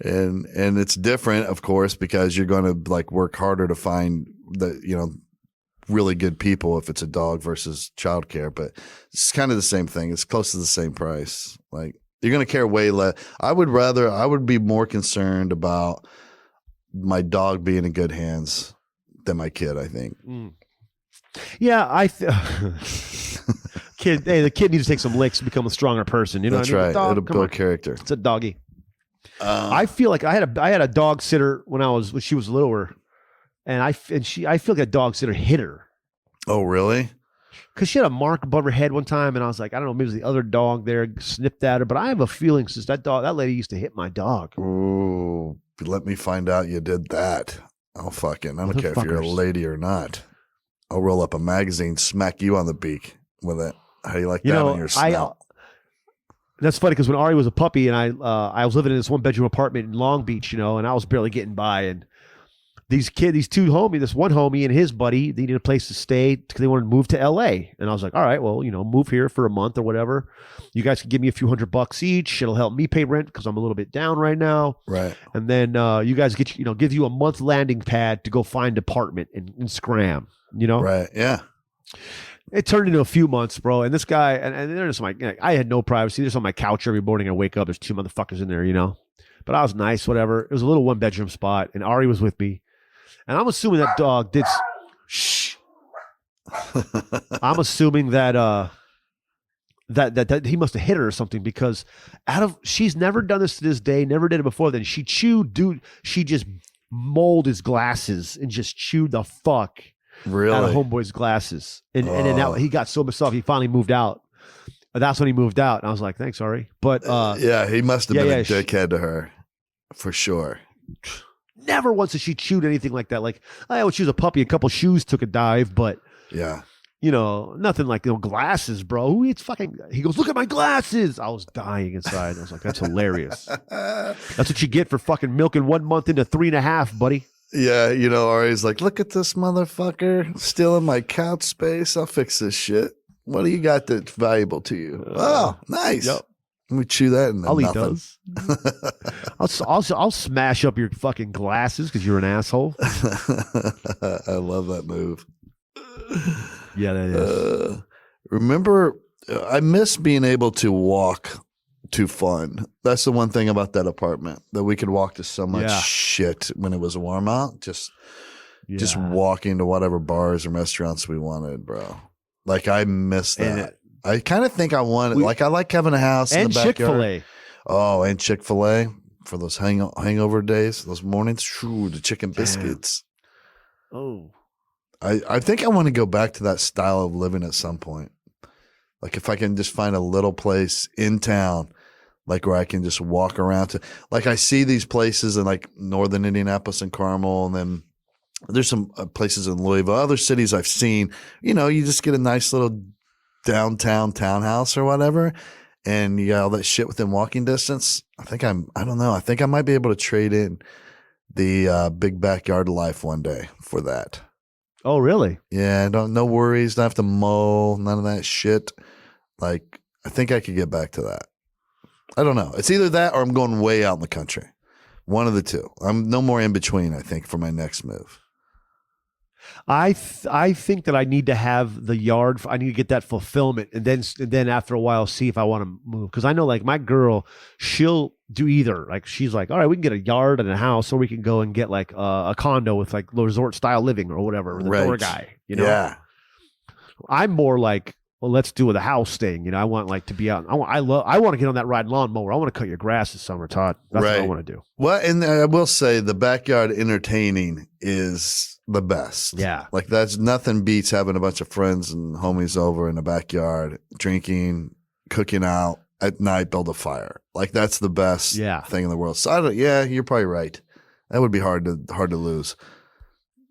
And it's different, of course, because you're going to like work harder to find really good people if it's a dog versus childcare. But it's kind of the same thing. It's close to the same price. Like you're going to care way less. I would be more concerned about my dog being in good hands than my kid, I think. Yeah, the kid needs to take some licks to become a stronger person. You know That's what I mean? right. It'll build character. It's a doggy. I feel like I had a dog sitter when she was littler, and I feel like a dog sitter hit her. Oh, really? Because she had a mark above her head one time, and I was like, I don't know, maybe it was the other dog there snipped at her, but I have a feeling since that lady used to hit my dog. Ooh, let me find out you did that. I don't care if you're a lady or not. I'll roll up a magazine, smack you on the beak with it. How do you like that on your snout? That's funny because when Ari was a puppy and I was living in this 1-bedroom apartment in Long Beach, and I was barely getting by, and this one homie and his buddy, they needed a place to stay because they wanted to move to LA. And I was like, all right, well, move here for a month or whatever. You guys can give me a few $100 each. It'll help me pay rent because I'm a little bit down right now. Right. And then you guys give you a month landing pad to go find an apartment in Scram, Right. Yeah. It turned into a few months, bro. And this guy, and they're just like, I had no privacy. They're just on my couch every morning. I wake up, there's 2 motherfuckers in there, But I was nice, whatever. It was a little 1-bedroom spot, and Ari was with me. And I'm assuming that dog did. Shh. I'm assuming that that he must have hit her or something because she's never done this to this day, never did it before. Then she just molded his glasses and just chewed the fuck. Really? Out of homeboy's glasses. And then now he got so pissed off, he finally moved out. That's when he moved out. And I was like, thanks, Ari. But he must have been a dickhead to her. For sure. Never once has she chewed anything like that. Like, when she was a puppy, a couple shoes took a dive, but yeah. Nothing like glasses, bro. Who eats fucking? He goes, look at my glasses. I was dying inside. I was like, that's hilarious. That's what you get for fucking milking 1 month into 3.5, buddy. Yeah, Ari's like, look at this motherfucker stealing my couch space. I'll fix this shit. What do you got that's valuable to you? Oh, nice. Yep. Let me chew that and I'll eat those. I'll smash up your fucking glasses because you're an asshole. I love that move. Yeah, that is. Remember, I miss being able to walk to fun. That's the one thing about that apartment, that we could walk to so much shit when it was warm out. Just walking to whatever bars and restaurants we wanted, bro. Like I miss that. I kind of think I want it. I like having a house in the backyard. Chick-fil-A. Oh, and Chick-fil-A for those hangover days, those mornings. Shoo, the chicken biscuits. Oh. I think I want to go back to that style of living at some point. Like if I can just find a little place in town, like where I can just walk around to, like I see these places in like northern Indianapolis and Carmel, and then there's some places in Louisville, other cities I've seen. You just get a nice little downtown townhouse or whatever, and you got all that shit within walking distance. I don't know. I think I might be able to trade in the big backyard life one day for that. Oh, really? Yeah, no worries. Don't have to mow, none of that shit. Like, I think I could get back to that. I don't know. It's either that or I'm going way out in the country. One of the two. I'm no more in between, I think, for my next move. I think that I need to have the yard. I need to get that fulfillment, and then after a while, see if I want to move. Because I know, like, my girl, she'll do either. Like, she's like, all right, we can get a yard and a house, or we can go and get like a condo with like resort style living or whatever. With the tour guy, you know. Yeah. I'm more like, well, let's do the house thing. You know, I want like to be out. I want to get on that riding lawnmower. I want to cut your grass this summer, Todd. That's what I want to do. Well, and I will say the backyard entertaining is the best. Yeah. Like, that's nothing beats having a bunch of friends and homies over in the backyard, drinking, cooking out at night, build a fire. Like, that's the best thing in the world. So you're probably right. That would be hard to lose.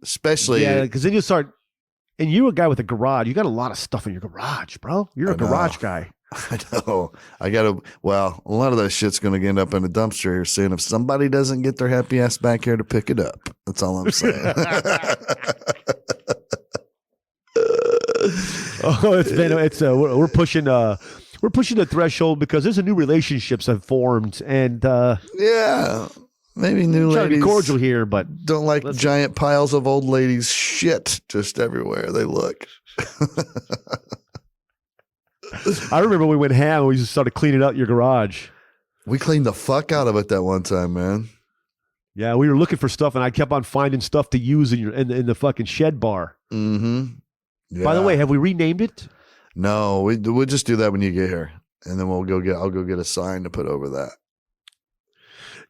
Especially because then you start. And you're a guy with a garage. You got a lot of stuff in your garage, bro. You're a garage guy. I know. A lot of that shit's going to end up in a dumpster here soon if somebody doesn't get their happy ass back here to pick it up. That's all I'm saying. We're pushing the threshold because there's a new relationships have formed, and maybe new trying ladies to be cordial here, but don't like giant piles of old ladies' shit just everywhere they look. I remember we went ham and we just started cleaning out your garage. We cleaned the fuck out of it that one time, man. Yeah, we were looking for stuff, and I kept on finding stuff to use in the fucking shed bar. Mm-hmm. Yeah. By the way, have we renamed it? No, we'll just do that when you get here, and then I'll go get a sign to put over that.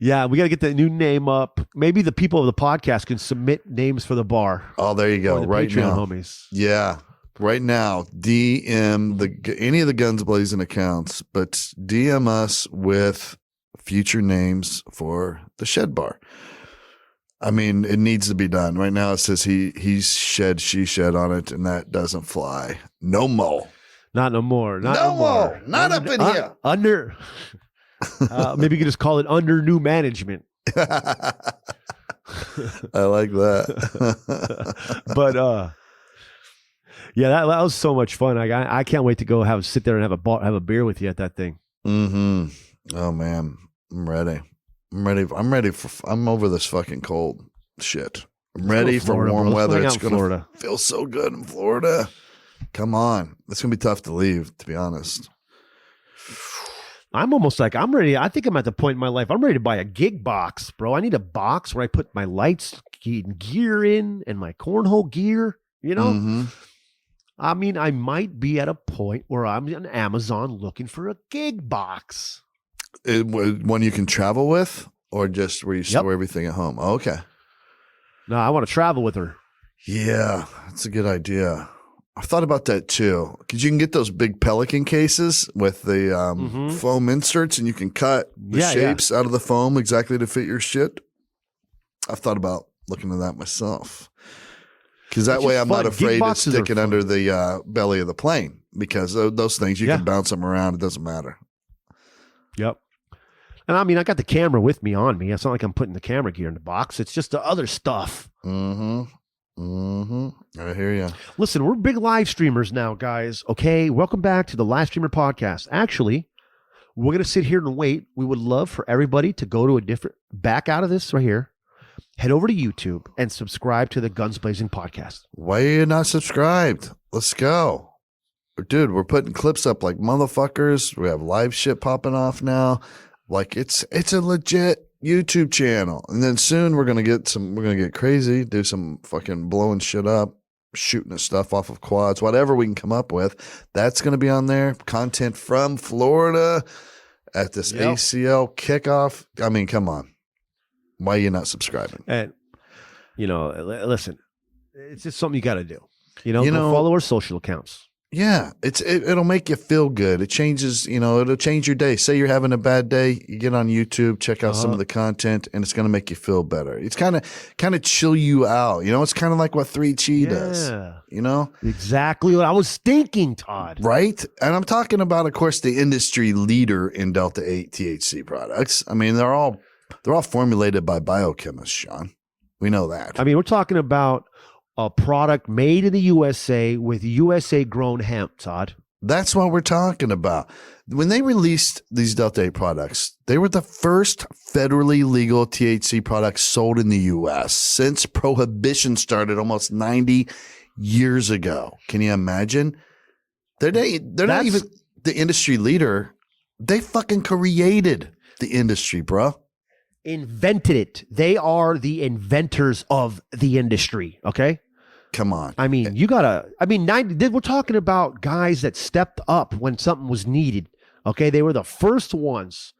Yeah, we got to get the new name up. Maybe the people of the podcast can submit names for the bar. Oh, there you go. Right Patreon now, homies. Yeah, right now, DM any of the Guns Blazin accounts, but DM us with future names for the shed bar. I mean, it needs to be done. Right now, it says he's shed, she shed on it, and that doesn't fly. No more. Not no more. Not no more. Not up in here. Under. Maybe you could just call it under new management. I like that. But that was so much fun. I can't wait to go sit there and have a beer with you at that thing. Mm-hmm. Oh man, I'm ready. I'm over this fucking cold shit. I'm ready for warm weather. It's gonna feel so good in Florida. Come on, it's gonna be tough to leave, to be honest. I'm almost like I'm ready. I think I'm at the point in my life I'm ready to buy a gig box, bro. I need a box where I put my lights gear in and my cornhole gear, you know? Mm-hmm. I mean, I might be at a point where I'm on Amazon looking for a gig box. One you can travel with, or just where you store everything at home? Oh, okay. No, I want to travel with her. Yeah, that's a good idea. I've thought about that too, because you can get those big Pelican cases with the foam inserts, and you can cut the shapes out of the foam exactly to fit your shit. I've thought about looking at that myself, because that way I'm not afraid to stick it under the belly of the plane, because those things you can bounce them around. It doesn't matter. Yep. And I mean, I got the camera with me on me. It's not like I'm putting the camera gear in the box. It's just the other stuff. Mm-hmm. I hear you. Listen, we're big live streamers now, guys. Okay, welcome back to the Live Streamer Podcast. Actually, we're going to sit here and wait. We would love for everybody to go to back out of this right here, head over to YouTube and subscribe to the Guns Blazin Podcast. Why are you not subscribed? Let's go. Dude, we're putting clips up like motherfuckers. We have live shit popping off now. Like it's a legit YouTube channel. And then soon we're going to get crazy, do some fucking blowing shit up, shooting the stuff off of quads, whatever we can come up with. That's going to be on there. Content from Florida at this ACL kickoff. I mean, come on. Why are you not subscribing? And, listen, it's just something you got to do. Go follow our social accounts. Yeah, it'll make you feel good. It changes, it'll change your day. Say you're having a bad day, you get on YouTube, check out some of the content, and it's going to make you feel better. It's kind of chill you out. It's kind of like what 3Chi does. Exactly what I was thinking, Todd. Right? And I'm talking about, of course, the industry leader in Delta 8 THC products. I mean, they're all They're all formulated by biochemists, Shaun. We know that. I mean, we're talking about a product made in the USA with USA grown hemp, Todd. That's what we're talking about. When they released these Delta 8 products, they were the first federally legal THC products sold in the U.S. since prohibition started almost 90 years ago. Can you imagine? They're not even the industry leader. They fucking created the industry, bro. Invented it. They are the inventors of the industry, okay? Come on. I mean, we're talking about guys that stepped up when something was needed. Okay. They were the first ones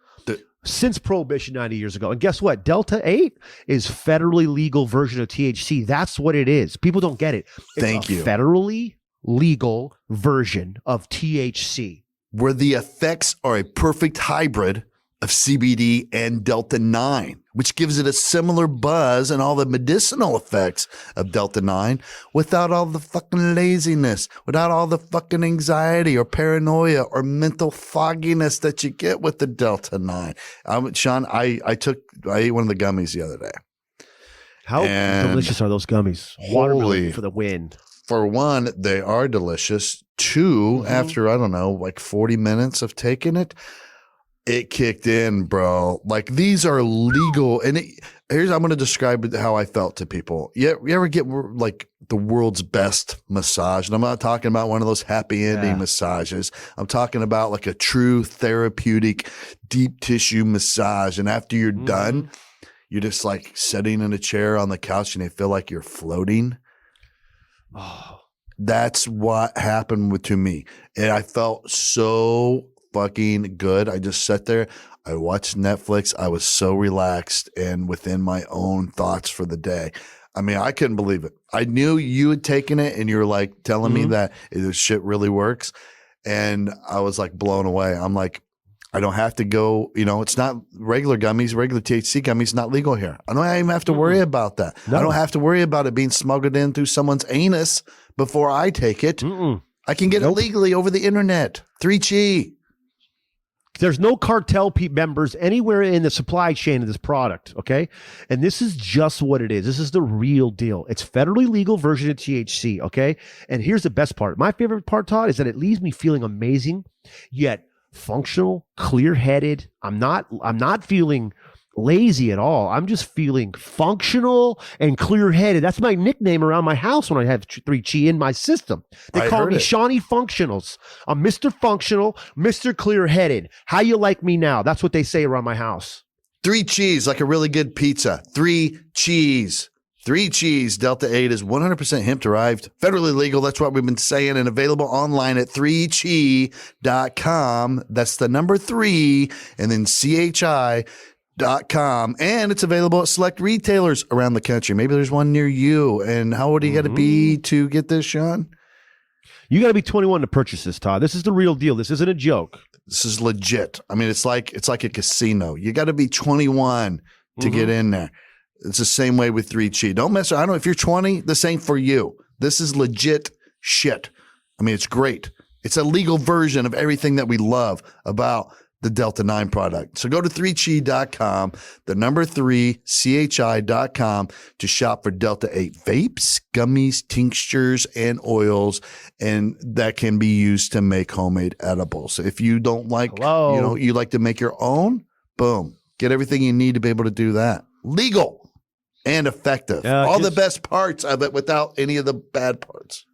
since prohibition 90 years ago. And guess what? Delta 8 is federally legal version of THC. That's what it is. People don't get it. Thank you. Federally legal version of THC. Where the effects are a perfect hybrid of CBD and Delta 9, which gives it a similar buzz and all the medicinal effects of Delta 9 without all the fucking laziness, without all the fucking anxiety or paranoia or mental fogginess that you get with the Delta 9. Shaun, I ate one of the gummies the other day. How delicious are those gummies? Watermelon for the win. For one, they are delicious. Two, after, I don't know, like 40 minutes of taking it, it kicked in, bro. Like, these are legal. And I'm going to describe how I felt to people. You ever get like the world's best massage? And I'm not talking about one of those happy ending massages. I'm talking about like a true therapeutic deep tissue massage. And after you're done, you're just like sitting in a chair on the couch and you feel like you're floating. Oh, that's what happened to me. And I felt so fucking good. I just sat there. I watched Netflix. I was so relaxed and within my own thoughts for the day. I mean, I couldn't believe it. I knew you had taken it and you were like telling me that this shit really works. And I was like blown away. I'm like, I don't have to go, it's not regular gummies, regular THC gummies, not legal here. I don't even have to worry about that. No. I don't have to worry about it being smuggled in through someone's anus before I take it. I can get it legally over the internet. 3Chi. There's no cartel members anywhere in the supply chain of this product, okay? And this is just what it is. This is the real deal. It's federally legal version of THC, okay? And here's the best part. My favorite part, Todd, is that it leaves me feeling amazing, yet functional, clear-headed. I'm not feeling lazy at all. I'm just feeling functional and clear-headed. That's my nickname around my house when I have 3Chi in my system. They call me Shawnee Functionals. I'm Mr. Functional, Mr. Clear-headed. How you like me now? That's what they say around my house. 3Chi's, like a really good pizza. 3Chi's. 3Chi's Delta 8 is 100% hemp-derived, federally legal. That's what we've been saying, and available online at 3chi.com. That's the number 3, and then CHI.com. And it's available at select retailers around the country. Maybe there's one near you. And how old do you got to be to get this, Shaun? You got to be 21 to purchase this, Todd. This is the real deal. This isn't a joke. This is legit. I mean, it's like a casino. You got to be 21 to get in there. It's the same way with 3Chi. Don't mess around. I don't know if you're 20, this ain't for you. This is legit shit. I mean, it's great. It's a legal version of everything that we love about the Delta 9 product. So go to 3chi.com, the number 3, CHI.com to shop for Delta 8 vapes, gummies, tinctures, and oils, and that can be used to make homemade edibles. If you don't like, you like to make your own, boom, get everything you need to be able to do that. Legal and effective. All the best parts of it without any of the bad parts.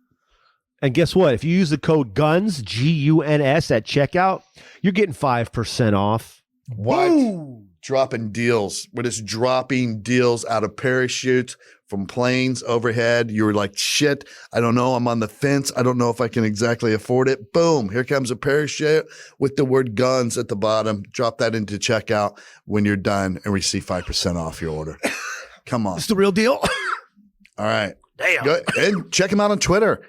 And guess what? If you use the code GUNS, GUNS at checkout, you're getting 5% off. What? Boom. Dropping deals. We're just dropping deals out of parachutes from planes overhead. You were like, shit, I don't know. I'm on the fence. I don't know if I can exactly afford it. Boom. Here comes a parachute with the word GUNS at the bottom. Drop that into checkout when you're done and receive 5% off your order. Come on. It's the real deal. All right. Damn. Go and check them out on Twitter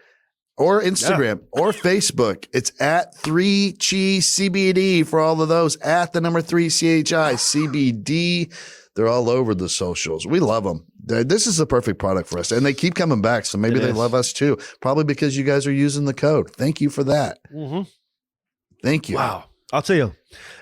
or Instagram or Facebook. It's at 3Chi CBD for all of those. At the number 3 CHI CBD. They're all over the socials. We love them. This is the perfect product for us. And they keep coming back. So maybe they love us too. Probably because you guys are using the code. Thank you for that. Thank you. Wow. I'll tell you,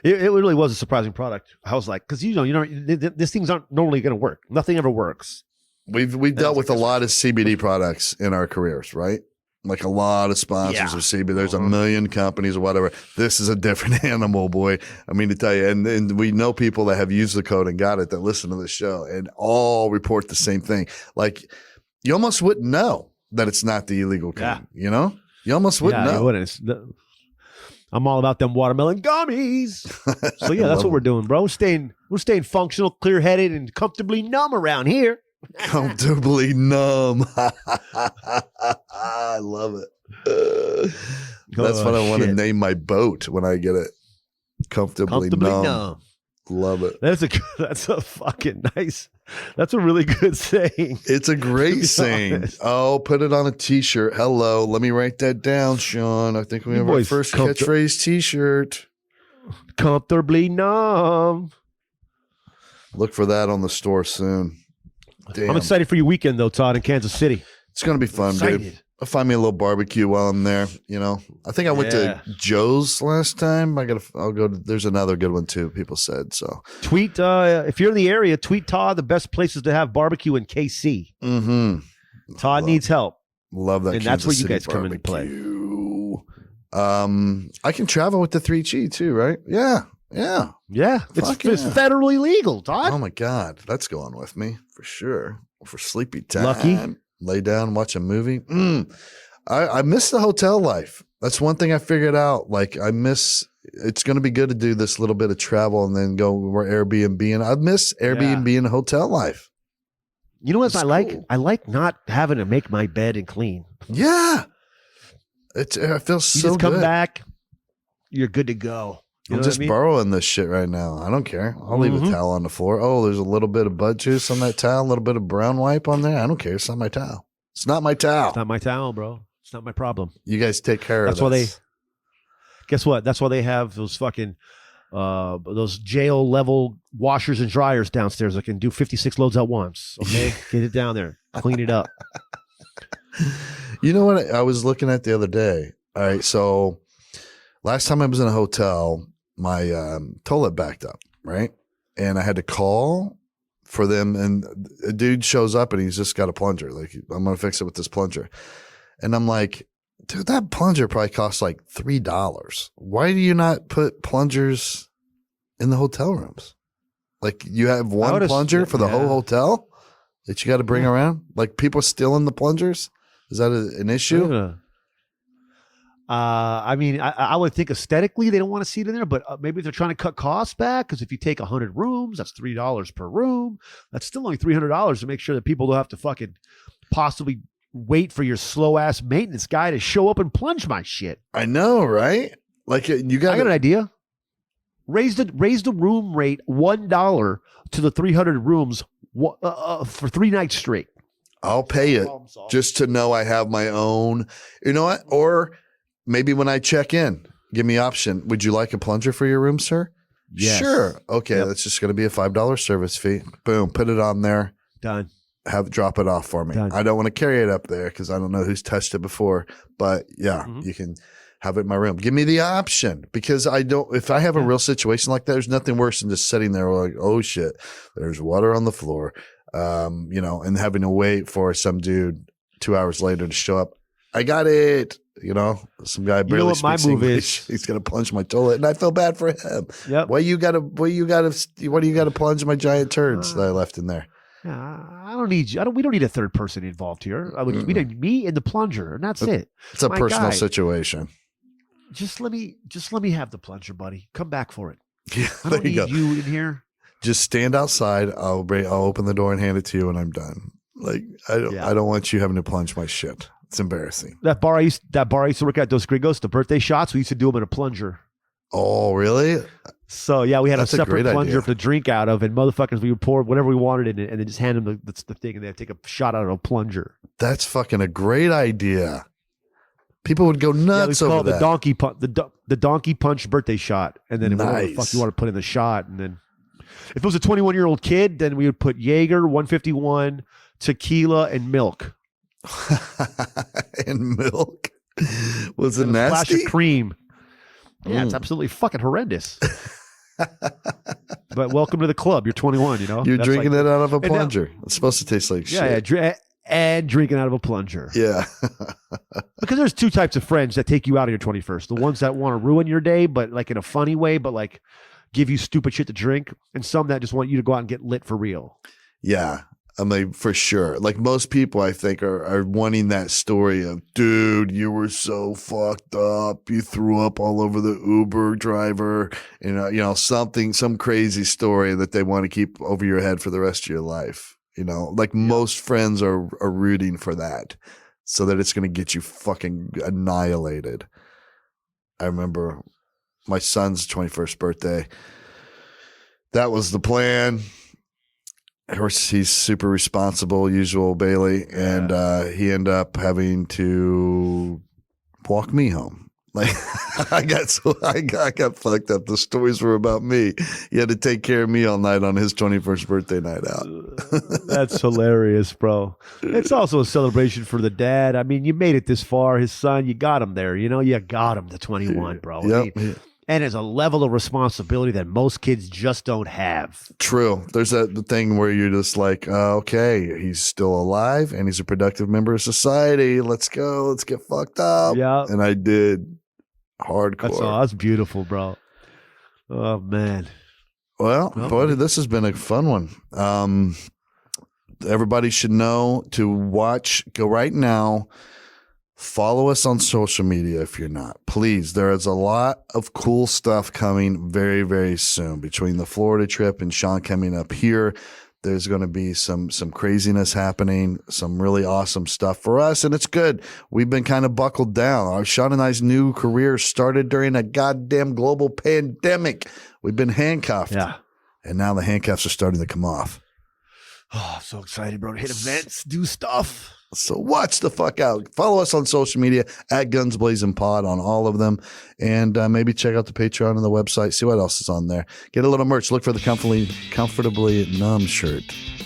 it really was a surprising product. I was like, because these things aren't normally going to work. Nothing ever works. We've dealt with a lot of CBD products in our careers, right? Like a lot of sponsors of CBD. There's a million companies or whatever. This is a different animal, boy. I mean to tell you, and we know people that have used the code and got it that listen to the show and all report the same thing. Like you almost wouldn't know that it's not the illegal kind. You know, you almost wouldn't know. You wouldn't. I'm all about them watermelon gummies. So yeah, that's what we're doing, bro. We're staying functional, clear-headed, and comfortably numb around here. Comfortably numb. I love it. That's what I want to name my boat when I get it. Comfortably numb. Love it. That's a fucking nice. That's a really good saying. It's a great saying. Honest. Oh, put it on a t-shirt. Hello. Let me write that down, Sean. I think we have our first catchphrase t-shirt. Comfortably numb. Look for that on the store soon. Damn. I'm excited for your weekend, though, Todd, in Kansas City. It's going to be fun, dude. I'll find me a little barbecue while I'm there. You know, I think I went to Joe's last time. I'll go to, there's another good one too, people said. So tweet, if you're in the area, tweet Todd the best places to have barbecue in KC. Mm-hmm. Todd needs help. Love that. And Kansas that's where you City guys come into play. I can travel with the 3G too, right? Yeah. It's federally legal, Todd. Oh my God. That's going with me for sure. For sleepy time. Lucky. Lay down, watch a movie. I miss the hotel life. That's one thing I figured out. Like it's going to be good to do this little bit of travel and then go where Airbnb. And I miss Airbnb and hotel life. You know what I like? Cool. I like not having to make my bed and clean. Yeah. I feel so good. You just come back, you're good to go. I'm just borrowing this shit right now. I don't care. I'll leave a towel on the floor. Oh, there's a little bit of butt juice on that towel, a little bit of brown wipe on there. I don't care. It's not my towel. It's not my towel. It's not my towel, bro. It's not my problem. You guys take care of this. Guess what? That's why they have those fucking those jail level washers and dryers downstairs that can do 56 loads at once. Okay, get it down there, clean it up. You know what I was looking at the other day? All right, so last time I was in a hotel, my toilet backed up, right? And I had to call for them, and a dude shows up and he's just got a plunger. Like, I'm going to fix it with this plunger. And I'm like, dude, that plunger probably costs like $3. Why do you not put plungers in the hotel rooms? Like, you have one plunger for the whole hotel that you got to bring around? Like, people stealing the plungers? Is that an issue? I mean, I would think aesthetically they don't want to see it in there, but maybe they're trying to cut costs back, because if you take 100 rooms, that's $3 per room. That's still only $300 to make sure that people don't have to fucking possibly wait for your slow ass maintenance guy to show up and plunge my shit. I know, right? Like, I got an idea. Raise the room rate $1 to the 300 rooms for 3 nights straight. I'll pay it just to know I have my own. You know what? Or maybe when I check in, give me option. Would you like a plunger for your room, sir? Yes. Sure. Okay. That's just going to be a $5 service fee. Boom. Put it on there. Done. Drop it off for me. Done. I don't want to carry it up there because I don't know who's touched it before. But you can have it in my room. Give me the option, because if I have a real situation like that, there's nothing worse than just sitting there like, oh shit, there's water on the floor, and having to wait for some dude 2 hours later to show up. I got it. Some guy barely speaks English. He's gonna plunge my toilet, and I feel bad for him. Yep. Why do you gotta plunge my giant turds that I left in there? I don't need you. We don't need a third person involved here. We need me and the plunger, and that's it. It's a personal situation. Just let me have the plunger, buddy. Come back for it. Yeah, I don't need you in here. Just stand outside. I'll open the door and hand it to you when I'm done. Like, I don't want you having to plunge my shit. It's embarrassing. That bar I used to work at, Dos Gringos, the birthday shots, we used to do them in a plunger. Oh, really? So yeah, we had a separate plunger idea to drink out of, and motherfuckers, we would pour whatever we wanted in it, and then just hand them the thing, and they'd take a shot out of a plunger. That's fucking a great idea. People would go nuts over that. The donkey punch birthday shot, and then whatever the fuck you want to put in the shot, and then if it was a 21-year-old kid, then we would put Jaeger, 151, tequila, and milk. And milk? Was it nasty? A splash of cream. Yeah, it's absolutely fucking horrendous. But welcome to the club. You're 21, you know? You're That's drinking like- it out of a now- plunger. It's supposed to taste like shit. And drinking out of a plunger. Yeah. Because there's two types of friends that take you out of your 21st. The ones that want to ruin your day, but like in a funny way, but like give you stupid shit to drink. And some that just want you to go out and get lit for real. Yeah. I mean, for sure. Like most people, I think, are wanting that story of, dude, you were so fucked up. You threw up all over the Uber driver. Some crazy story that they want to keep over your head for the rest of your life. Like most friends are rooting for that so that it's going to get you fucking annihilated. I remember my son's 21st birthday. That was the plan. Of course, he's super responsible, usual Bailey, and he ended up having to walk me home. Like I got fucked up. The stories were about me. He had to take care of me all night on his 21st birthday night out. That's hilarious, bro. It's also a celebration for the dad. I mean, you made it this far. His son, you got him there. You got him to 21, bro. Yep. I mean, and there's a level of responsibility that most kids just don't have. True. There's that thing where you're just like, okay, he's still alive and he's a productive member of society. Let's go. Let's get fucked up. Yeah. And I did. Hardcore. That's beautiful, bro. Oh, man. Well, boy, this has been a fun one. Everybody should know to go right now. Follow us on social media if you're not. Please, there is a lot of cool stuff coming very, very soon. Between the Florida trip and Shaun coming up here, there's going to be some craziness happening, some really awesome stuff for us, and it's good. We've been kind of buckled down. Shaun and I's new career started during a goddamn global pandemic. We've been handcuffed. Yeah. And now the handcuffs are starting to come off. Oh, I'm so excited, bro. To hit events, do stuff. So watch the fuck out. Follow us on social media at Guns Blazin Pod on all of them. And maybe check out the Patreon and the website. See what else is on there. Get a little merch. Look for the comfortably numb shirt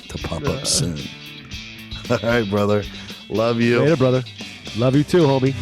to pop up soon. All right, brother. Love you. Later, brother. Love you too, homie.